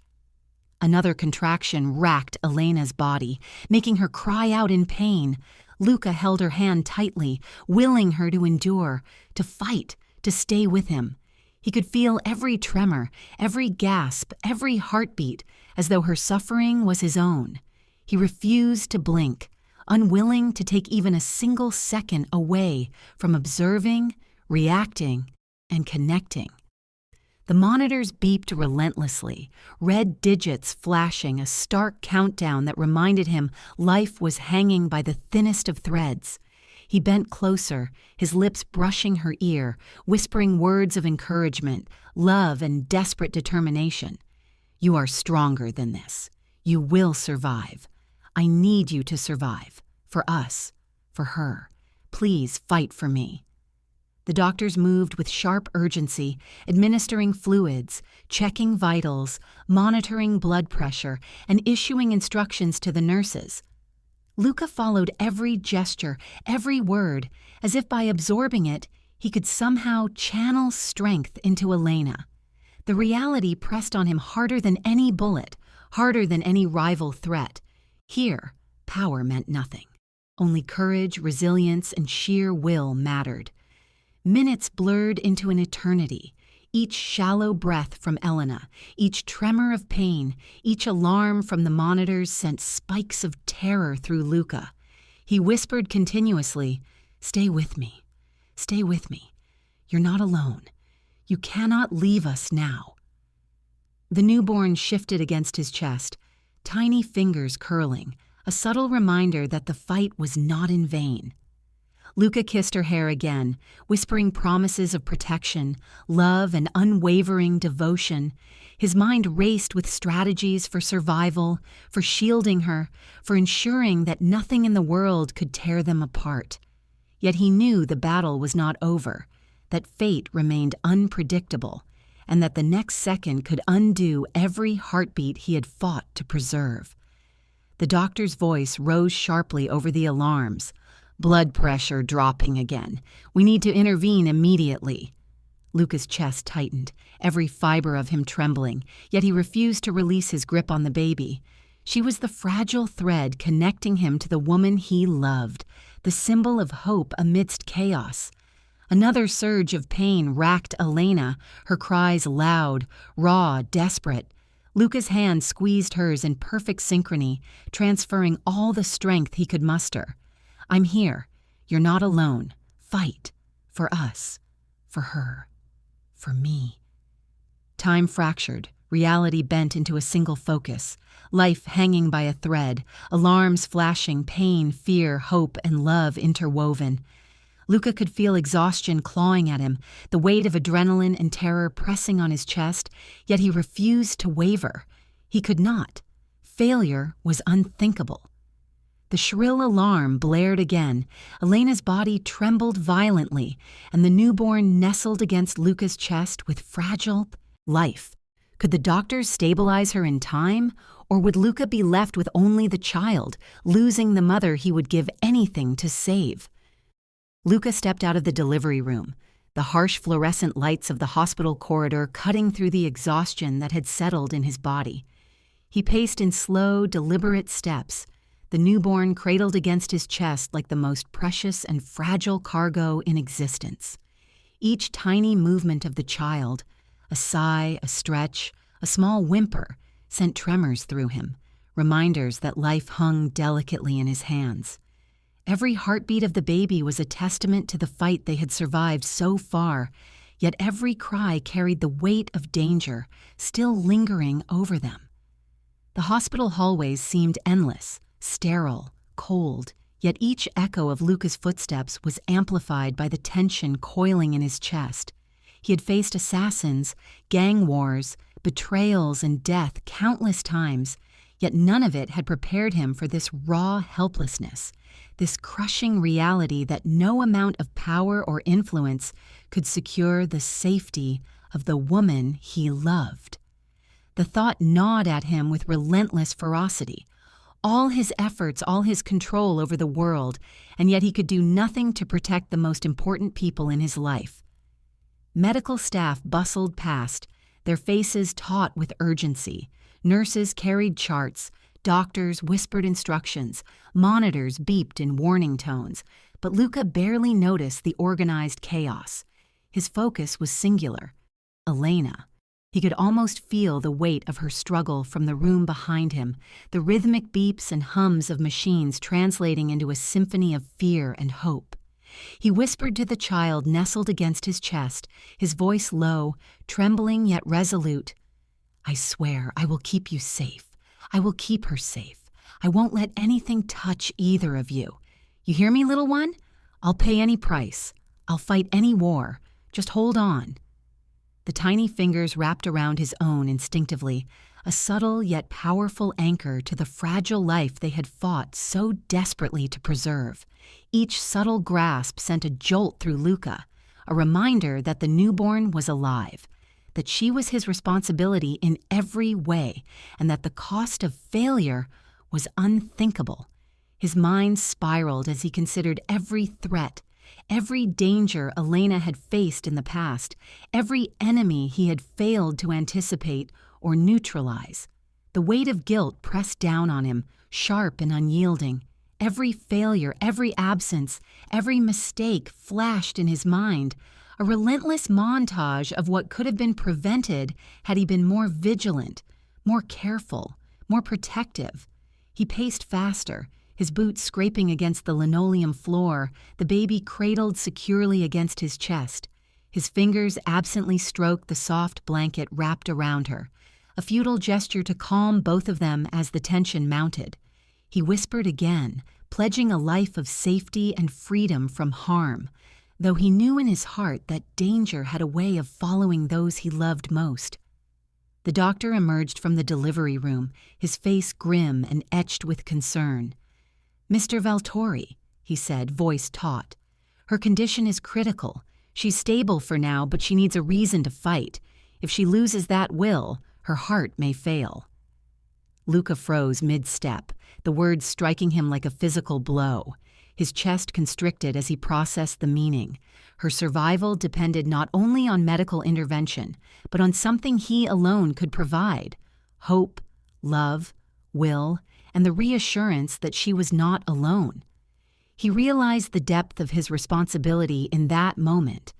Another contraction racked Elena's body, making her cry out in pain. Luca held her hand tightly, willing her to endure, to fight, to stay with him. He could feel every tremor, every gasp, every heartbeat, as though her suffering was his own. He refused to blink, unwilling to take even a single second away from observing, reacting, and connecting. The monitors beeped relentlessly, red digits flashing, a stark countdown that reminded him life was hanging by the thinnest of threads. He bent closer, his lips brushing her ear, whispering words of encouragement, love, and desperate determination. "You are stronger than this. You will survive. I need you to survive. For us. for her. Please fight for me." The doctors moved with sharp urgency, administering fluids, checking vitals, monitoring blood pressure, and issuing instructions to the nurses. Luca followed every gesture, every word, as if by absorbing it, he could somehow channel strength into Elena. The reality pressed on him harder than any bullet, harder than any rival threat. Here, power meant nothing. Only courage, resilience, and sheer will mattered. Minutes blurred into an eternity. Each shallow breath from Elena, each tremor of pain, each alarm from the monitors sent spikes of terror through Luca. He whispered continuously, "Stay with me. Stay with me. You're not alone. You cannot leave us now." The newborn shifted against his chest, tiny fingers curling, a subtle reminder that the fight was not in vain. Luca kissed her hair again, whispering promises of protection, love, and unwavering devotion. His mind raced with strategies for survival, for shielding her, for ensuring that nothing in the world could tear them apart. Yet he knew the battle was not over, that fate remained unpredictable, and that the next second could undo every heartbeat he had fought to preserve. The doctor's voice rose sharply over the alarms. "Blood pressure dropping again. We need to intervene immediately." Luca's chest tightened, every fiber of him trembling, yet he refused to release his grip on the baby. She was the fragile thread connecting him to the woman he loved, the symbol of hope amidst chaos. Another surge of pain racked Elena, her cries loud, raw, desperate. Luca's hand squeezed hers in perfect synchrony, transferring all the strength he could muster. "I'm here. You're not alone. Fight. For us. For her. For me." Time fractured, reality bent into a single focus, life hanging by a thread, alarms flashing, pain, fear, hope, and love interwoven. Luca could feel exhaustion clawing at him, the weight of adrenaline and terror pressing on his chest, yet he refused to waver. He could not. Failure was unthinkable. The shrill alarm blared again. Elena's body trembled violently, and the newborn nestled against Luca's chest with fragile life. Could the doctors stabilize her in time, or would Luca be left with only the child, losing the mother he would give anything to save? Luca stepped out of the delivery room, the harsh fluorescent lights of the hospital corridor cutting through the exhaustion that had settled in his body. He paced in slow, deliberate steps, the newborn cradled against his chest like the most precious and fragile cargo in existence. Each tiny movement of the child, a sigh, a stretch, a small whimper, sent tremors through him, reminders that life hung delicately in his hands. Every heartbeat of the baby was a testament to the fight they had survived so far, yet every cry carried the weight of danger still lingering over them. The hospital hallways seemed endless, sterile, cold, yet each echo of Luca's footsteps was amplified by the tension coiling in his chest. He had faced assassins, gang wars, betrayals, and death countless times, yet none of it had prepared him for this raw helplessness, this crushing reality that no amount of power or influence could secure the safety of the woman he loved. The thought gnawed at him with relentless ferocity. All his efforts, all his control over the world, and yet he could do nothing to protect the most important people in his life. Medical staff bustled past, their faces taut with urgency. Nurses carried charts, doctors whispered instructions, monitors beeped in warning tones, but Luca barely noticed the organized chaos. His focus was singular: Elena. He could almost feel the weight of her struggle from the room behind him, the rhythmic beeps and hums of machines translating into a symphony of fear and hope. He whispered to the child nestled against his chest, his voice low, trembling yet resolute. "I swear I will keep you safe. I will keep her safe. I won't let anything touch either of you. You hear me, little one? I'll pay any price. I'll fight any war. Just hold on." The tiny fingers wrapped around his own instinctively, a subtle yet powerful anchor to the fragile life they had fought so desperately to preserve. Each subtle grasp sent a jolt through Luca, a reminder that the newborn was alive, that she was his responsibility in every way, and that the cost of failure was unthinkable. His mind spiraled as he considered every threat, every danger Elena had faced in the past, every enemy he had failed to anticipate or neutralize. The weight of guilt pressed down on him, sharp and unyielding. Every failure, every absence, every mistake flashed in his mind, a relentless montage of what could have been prevented had he been more vigilant, more careful, more protective. He paced faster, his boots scraping against the linoleum floor, the baby cradled securely against his chest. His fingers absently stroked the soft blanket wrapped around her, a futile gesture to calm both of them as the tension mounted. He whispered again, pledging a life of safety and freedom from harm, though he knew in his heart that danger had a way of following those he loved most. The doctor emerged from the delivery room, his face grim and etched with concern. "Mr. Valtori," he said, voice taut. "Her condition is critical. She's stable for now, but she needs a reason to fight. If she loses that will, her heart may fail." Luca froze mid-step, the words striking him like a physical blow. His chest constricted as he processed the meaning. Her survival depended not only on medical intervention, but on something he alone could provide: hope, love, will, and the reassurance that she was not alone. He realized the depth of his responsibility in that moment.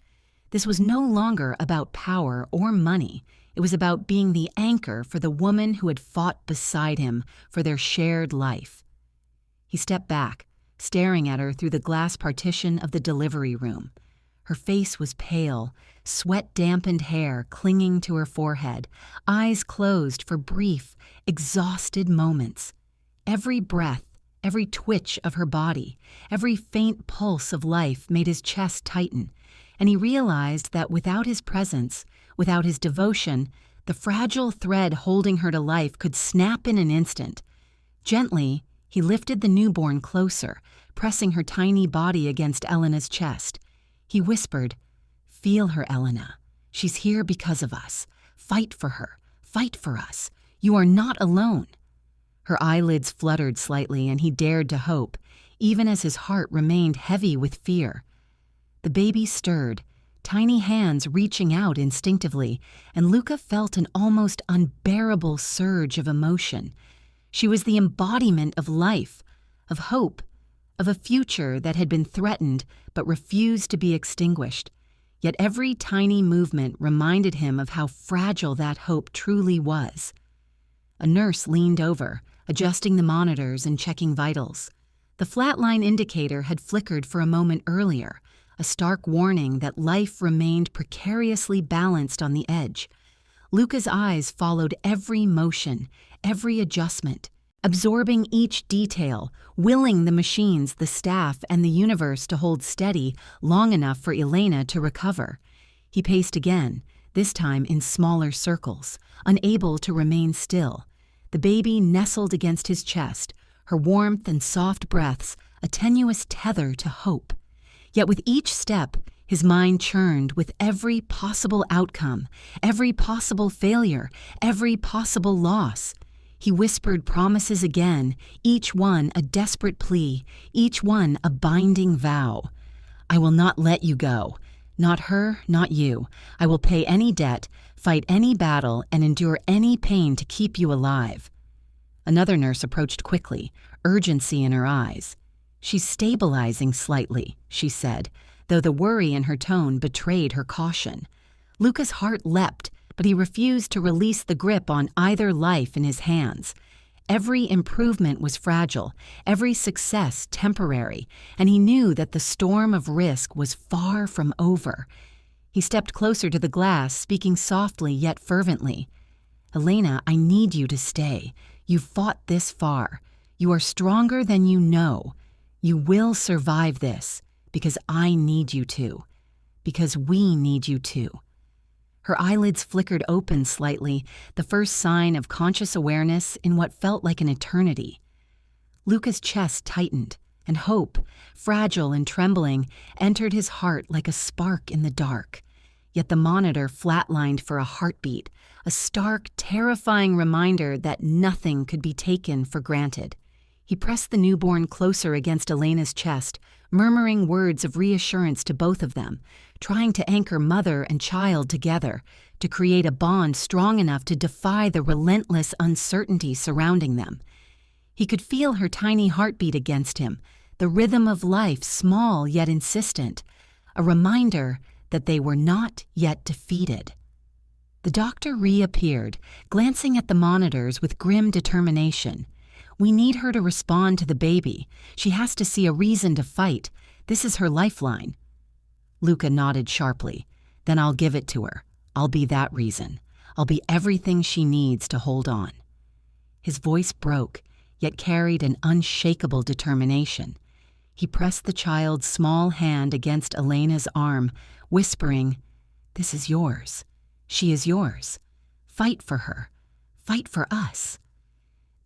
This was no longer about power or money. It was about being the anchor for the woman who had fought beside him for their shared life. He stepped back, staring at her through the glass partition of the delivery room. Her face was pale, sweat-dampened hair clinging to her forehead, eyes closed for brief, exhausted moments. Every breath, every twitch of her body, every faint pulse of life made his chest tighten, and he realized that without his presence, without his devotion, the fragile thread holding her to life could snap in an instant. Gently, he lifted the newborn closer, pressing her tiny body against Elena's chest. He whispered, "Feel her, Elena. She's here because of us. Fight for her. Fight for us. You are not alone." Her eyelids fluttered slightly, and he dared to hope, even as his heart remained heavy with fear. The baby stirred, tiny hands reaching out instinctively, and Luca felt an almost unbearable surge of emotion. She was the embodiment of life, of hope, of a future that had been threatened but refused to be extinguished. Yet every tiny movement reminded him of how fragile that hope truly was. A nurse leaned over, adjusting the monitors and checking vitals. The flatline indicator had flickered for a moment earlier, a stark warning that life remained precariously balanced on the edge. Luca's eyes followed every motion, every adjustment, absorbing each detail, willing the machines, the staff, and the universe to hold steady long enough for Elena to recover. He paced again, this time in smaller circles, unable to remain still. The baby nestled against his chest, her warmth and soft breaths a tenuous tether to hope. Yet with each step, his mind churned with every possible outcome, every possible failure, every possible loss. He whispered promises again, each one a desperate plea, each one a binding vow. "I will not let you go. Not her, not you. I will pay any debt, fight any battle, and endure any pain to keep you alive." Another nurse approached quickly, urgency in her eyes. "She's stabilizing slightly," she said, though the worry in her tone betrayed her caution. Luca's heart leapt, but he refused to release the grip on either life in his hands. Every improvement was fragile, every success temporary, and he knew that the storm of risk was far from over. He stepped closer to the glass, speaking softly yet fervently. "Elena, I need you to stay. You fought this far. You are stronger than you know. You will survive this, because I need you to. Because we need you to." Her eyelids flickered open slightly, the first sign of conscious awareness in what felt like an eternity. Luca's chest tightened, and hope, fragile and trembling, entered his heart like a spark in the dark. Yet the monitor flatlined for a heartbeat, a stark, terrifying reminder that nothing could be taken for granted. He pressed the newborn closer against Elena's chest, murmuring words of reassurance to both of them, trying to anchor mother and child together, to create a bond strong enough to defy the relentless uncertainty surrounding them. He could feel her tiny heartbeat against him, the rhythm of life small yet insistent, a reminder that they were not yet defeated. The doctor reappeared, glancing at the monitors with grim determination. "We need her to respond to the baby. She has to see a reason to fight. This is her lifeline." Luca nodded sharply. "Then I'll give it to her. I'll be that reason. I'll be everything she needs to hold on." His voice broke, yet carried an unshakable determination. He pressed the child's small hand against Elena's arm, whispering, "This is yours. She is yours. Fight for her. Fight for us."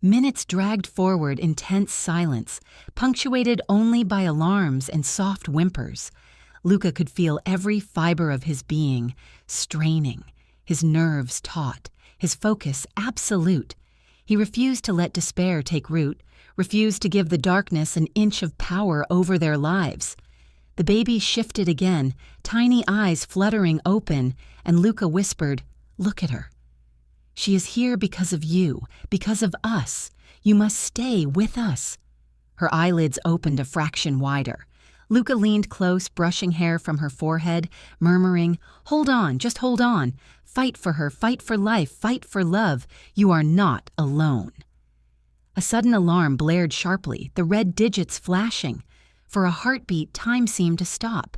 Minutes dragged forward in tense silence, punctuated only by alarms and soft whimpers. Luca could feel every fiber of his being straining, his nerves taut, his focus absolute. He refused to let despair take root, refused to give the darkness an inch of power over their lives. The baby shifted again, tiny eyes fluttering open, and Luca whispered, "Look at her. She is here because of you, because of us. You must stay with us." Her eyelids opened a fraction wider. Luca leaned close, brushing hair from her forehead, murmuring, "Hold on, just hold on. Fight for her, fight for life, fight for love. You are not alone." A sudden alarm blared sharply, the red digits flashing. For a heartbeat, time seemed to stop.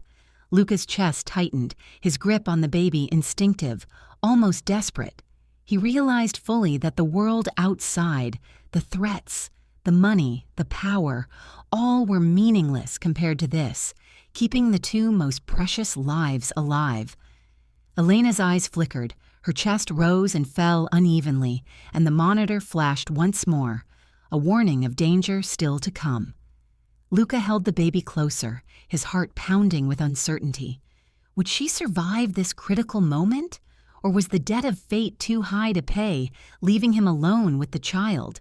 Luca's chest tightened, his grip on the baby instinctive, almost desperate. He realized fully that the world outside, the threats, the money, the power, all were meaningless compared to this, keeping the two most precious lives alive. Elena's eyes flickered, her chest rose and fell unevenly, and the monitor flashed once more, a warning of danger still to come. Luca held the baby closer, his heart pounding with uncertainty. Would she survive this critical moment? Or was the debt of fate too high to pay, leaving him alone with the child?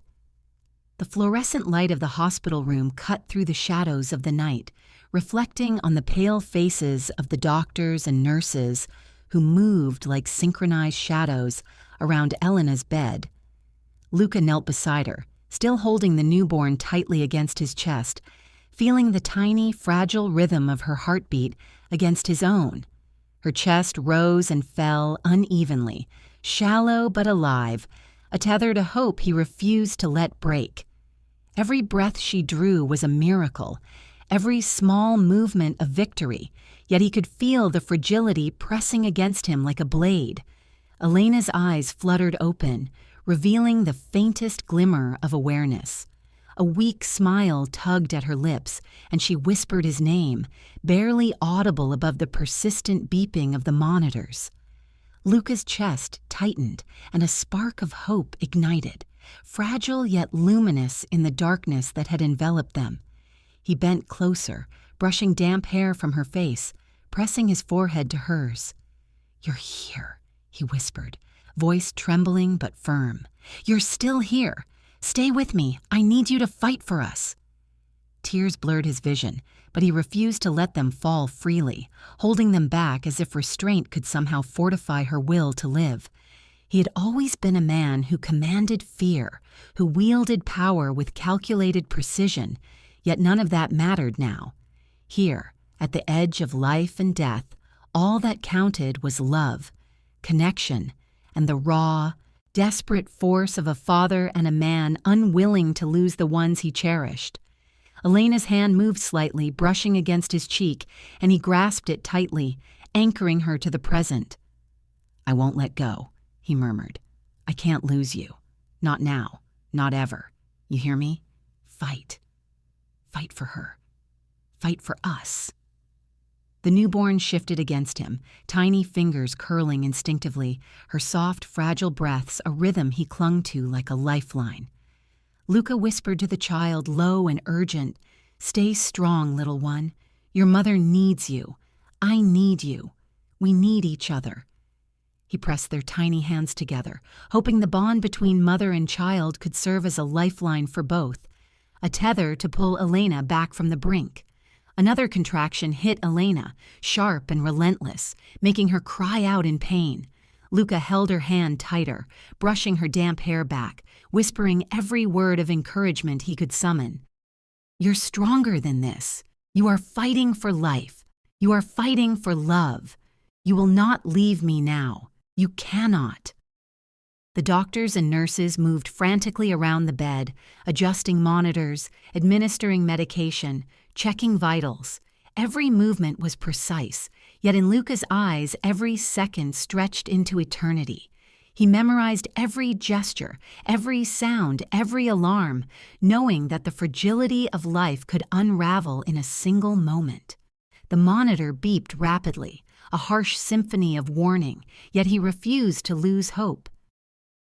The fluorescent light of the hospital room cut through the shadows of the night, reflecting on the pale faces of the doctors and nurses who moved like synchronized shadows around Elena's bed. Luca knelt beside her, still holding the newborn tightly against his chest, feeling the tiny, fragile rhythm of her heartbeat against his own. Her chest rose and fell unevenly, shallow but alive, a tether to hope he refused to let break. Every breath she drew was a miracle, every small movement a victory, yet he could feel the fragility pressing against him like a blade. Elena's eyes fluttered open, revealing the faintest glimmer of awareness. A weak smile tugged at her lips, and she whispered his name, barely audible above the persistent beeping of the monitors. Luca's chest tightened, and a spark of hope ignited, fragile yet luminous in the darkness that had enveloped them. He bent closer, brushing damp hair from her face, pressing his forehead to hers. "You're here," he whispered, voice trembling but firm. "You're still here. Stay with me. I need you to fight for us." Tears blurred his vision, but he refused to let them fall freely, holding them back as if restraint could somehow fortify her will to live. He had always been a man who commanded fear, who wielded power with calculated precision, yet none of that mattered now. Here, at the edge of life and death, all that counted was love, connection, and the raw, desperate force of a father and a man unwilling to lose the ones he cherished. Elena's hand moved slightly, brushing against his cheek, and he grasped it tightly, anchoring her to the present. "I won't let go," he murmured. "I can't lose you. Not now. Not ever. You hear me? Fight. Fight for her. Fight for us." The newborn shifted against him, tiny fingers curling instinctively, her soft, fragile breaths a rhythm he clung to like a lifeline. Luca whispered to the child, low and urgent, "Stay strong, little one. Your mother needs you. I need you. We need each other." He pressed their tiny hands together, hoping the bond between mother and child could serve as a lifeline for both, a tether to pull Elena back from the brink. Another contraction hit Elena, sharp and relentless, making her cry out in pain. Luca held her hand tighter, brushing her damp hair back, whispering every word of encouragement he could summon. "You're stronger than this. You are fighting for life. You are fighting for love. You will not leave me now. You cannot." The doctors and nurses moved frantically around the bed, adjusting monitors, administering medication, checking vitals. Every movement was precise, yet in Luca's eyes every second stretched into eternity. He memorized every gesture, every sound, every alarm, knowing that the fragility of life could unravel in a single moment. The monitor beeped rapidly, a harsh symphony of warning, yet he refused to lose hope.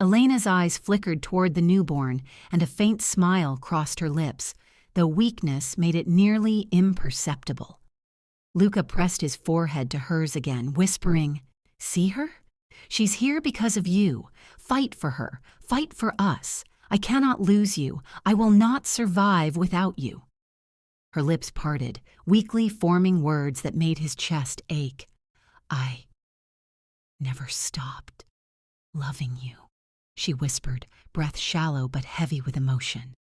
Elena's eyes flickered toward the newborn, and a faint smile crossed her lips, though weakness made it nearly imperceptible. Luca pressed his forehead to hers again, whispering, "See her? She's here because of you. Fight for her. Fight for us. I cannot lose you. I will not survive without you." Her lips parted, weakly forming words that made his chest ache. "I never stopped loving you," she whispered, breath shallow but heavy with emotion.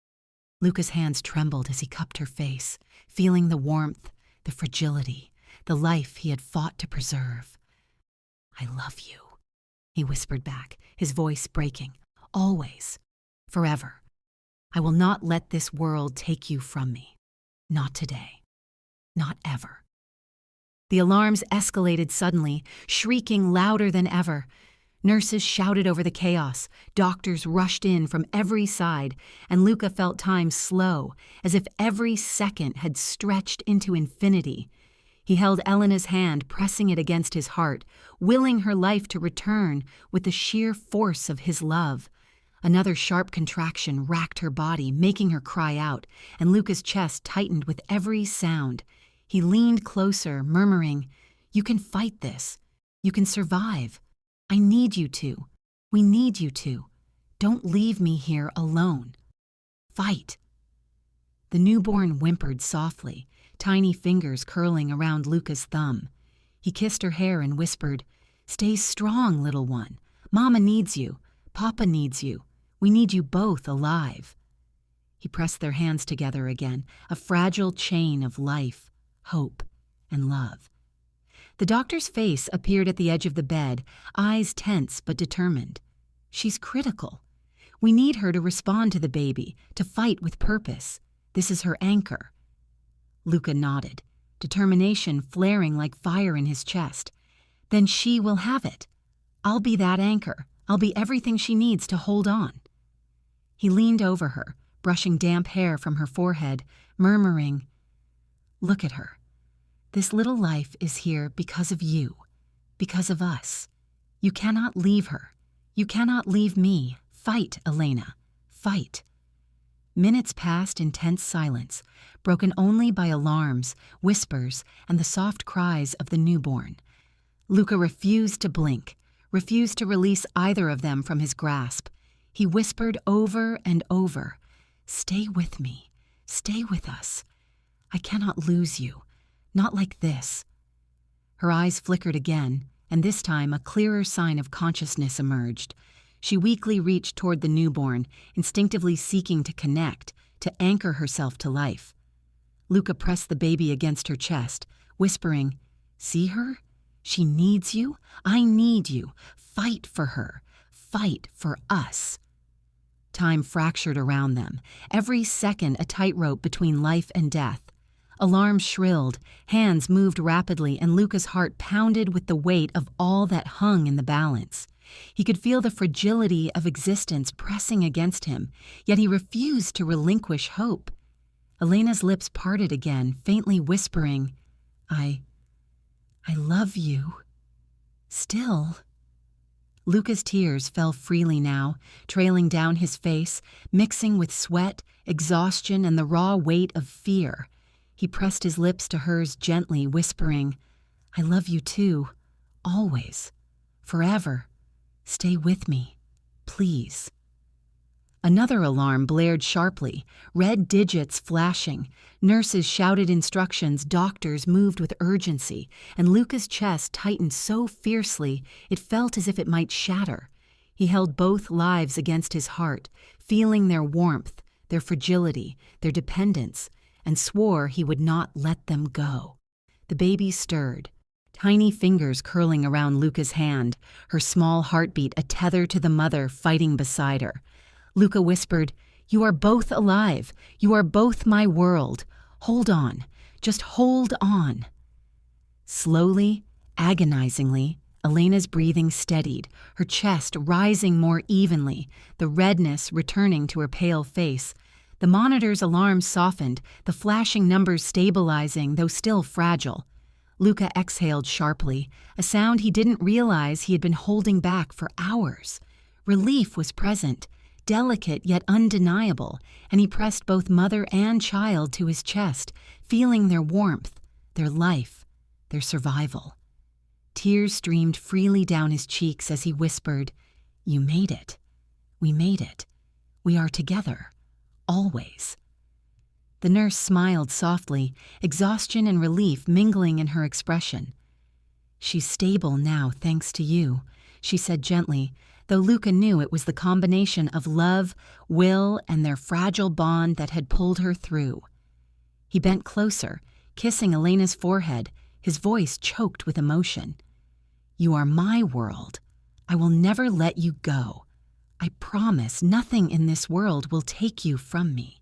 Luca's hands trembled as he cupped her face, feeling the warmth, the fragility, the life he had fought to preserve. "I love you," he whispered back, his voice breaking. "Always. Forever. I will not let this world take you from me. Not today. Not ever." The alarms escalated suddenly, shrieking louder than ever. Nurses shouted over the chaos, doctors rushed in from every side, and Luca felt time slow, as if every second had stretched into infinity. He held Elena's hand, pressing it against his heart, willing her life to return with the sheer force of his love. Another sharp contraction racked her body, making her cry out, and Luca's chest tightened with every sound. He leaned closer, murmuring, "You can fight this. You can survive. I need you to. We need you to. Don't leave me here alone. Fight." The newborn whimpered softly, tiny fingers curling around Luca's thumb. He kissed her hair and whispered, "Stay strong, little one. Mama needs you. Papa needs you. We need you both alive." He pressed their hands together again, a fragile chain of life, hope, and love. The doctor's face appeared at the edge of the bed, eyes tense but determined. "She's critical. We need her to respond to the baby, to fight with purpose. This is her anchor." Luca nodded, determination flaring like fire in his chest. "Then she will have it. I'll be that anchor. I'll be everything she needs to hold on." He leaned over her, brushing damp hair from her forehead, murmuring, "Look at her. This little life is here because of you, because of us. You cannot leave her. You cannot leave me. Fight, Elena. Fight." Minutes passed in tense silence, broken only by alarms, whispers, and the soft cries of the newborn. Luca refused to blink, refused to release either of them from his grasp. He whispered over and over, "Stay with me. Stay with us. I cannot lose you. Not like this." Her eyes flickered again, and this time a clearer sign of consciousness emerged. She weakly reached toward the newborn, instinctively seeking to connect, to anchor herself to life. Luca pressed the baby against her chest, whispering, "See her? She needs you. I need you. Fight for her. Fight for us." Time fractured around them, every second a tightrope between life and death. Alarms shrilled, hands moved rapidly, and Luca's heart pounded with the weight of all that hung in the balance. He could feel the fragility of existence pressing against him, yet he refused to relinquish hope. Elena's lips parted again, faintly whispering, I I love you. Still. Luca's tears fell freely now, trailing down his face, mixing with sweat, exhaustion, and the raw weight of fear. He pressed his lips to hers gently, whispering, I love you too, always, forever. Stay with me, please. Another alarm blared sharply, red digits flashing. Nurses shouted instructions, doctors moved with urgency, and Luca's chest tightened so fiercely it felt as if it might shatter. He held both lives against his heart, feeling their warmth, their fragility, their dependence, and swore he would not let them go. The baby stirred, tiny fingers curling around Luca's hand, her small heartbeat a tether to the mother fighting beside her. Luca whispered, You are both alive. You are both my world. Hold on. Just hold on. Slowly, agonizingly, Elena's breathing steadied, her chest rising more evenly, the redness returning to her pale face. The monitor's alarms softened, the flashing numbers stabilizing, though still fragile. Luca exhaled sharply, a sound he didn't realize he had been holding back for hours. Relief was present, delicate yet undeniable, and he pressed both mother and child to his chest, feeling their warmth, their life, their survival. Tears streamed freely down his cheeks as he whispered, You made it. We made it. We are together. Always. The nurse smiled softly, exhaustion and relief mingling in her expression. She's stable now, thanks to you, she said gently, though Luca knew it was the combination of love, will, and their fragile bond that had pulled her through. He bent closer, kissing Elena's forehead, his voice choked with emotion. You are my world. I will never let you go. I promise nothing in this world will take you from me.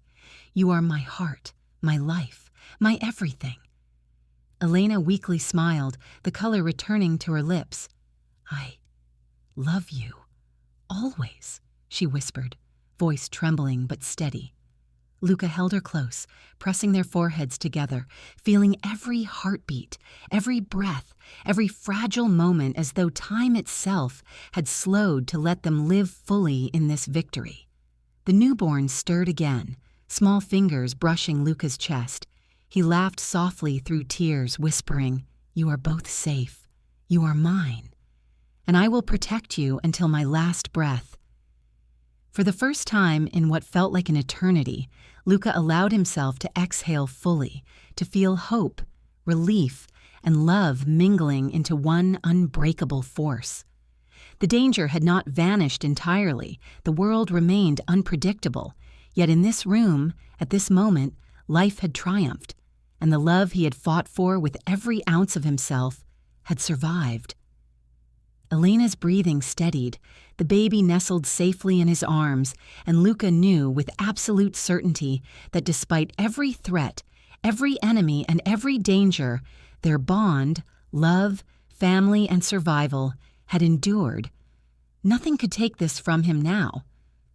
You are my heart, my life, my everything. Elena weakly smiled, the color returning to her lips. I love you. Always, she whispered, voice trembling but steady. Luca held her close, pressing their foreheads together, feeling every heartbeat, every breath, every fragile moment as though time itself had slowed to let them live fully in this victory. The newborn stirred again, small fingers brushing Luca's chest. He laughed softly through tears, whispering, You are both safe. You are mine. And I will protect you until my last breath. For the first time in what felt like an eternity, Luca allowed himself to exhale fully, to feel hope, relief, and love mingling into one unbreakable force. The danger had not vanished entirely, the world remained unpredictable, yet in this room, at this moment, life had triumphed, and the love he had fought for with every ounce of himself had survived. Elena's breathing steadied, the baby nestled safely in his arms, and Luca knew with absolute certainty that despite every threat, every enemy, and every danger, their bond, love, family, and survival had endured. Nothing could take this from him now.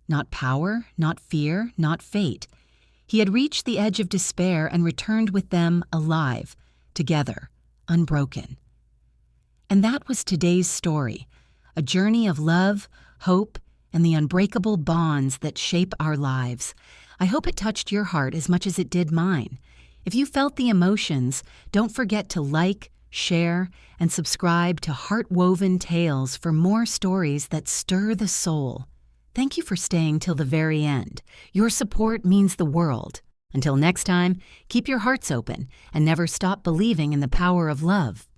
Not power, not fear, not fate. He had reached the edge of despair and returned with them alive, together, unbroken. And that was today's story, a journey of love, hope, and the unbreakable bonds that shape our lives. I hope it touched your heart as much as it did mine. If you felt the emotions, don't forget to like, share, and subscribe to Heartwoven Tales for more stories that stir the soul. Thank you for staying till the very end. Your support means the world. Until next time, keep your hearts open and never stop believing in the power of love.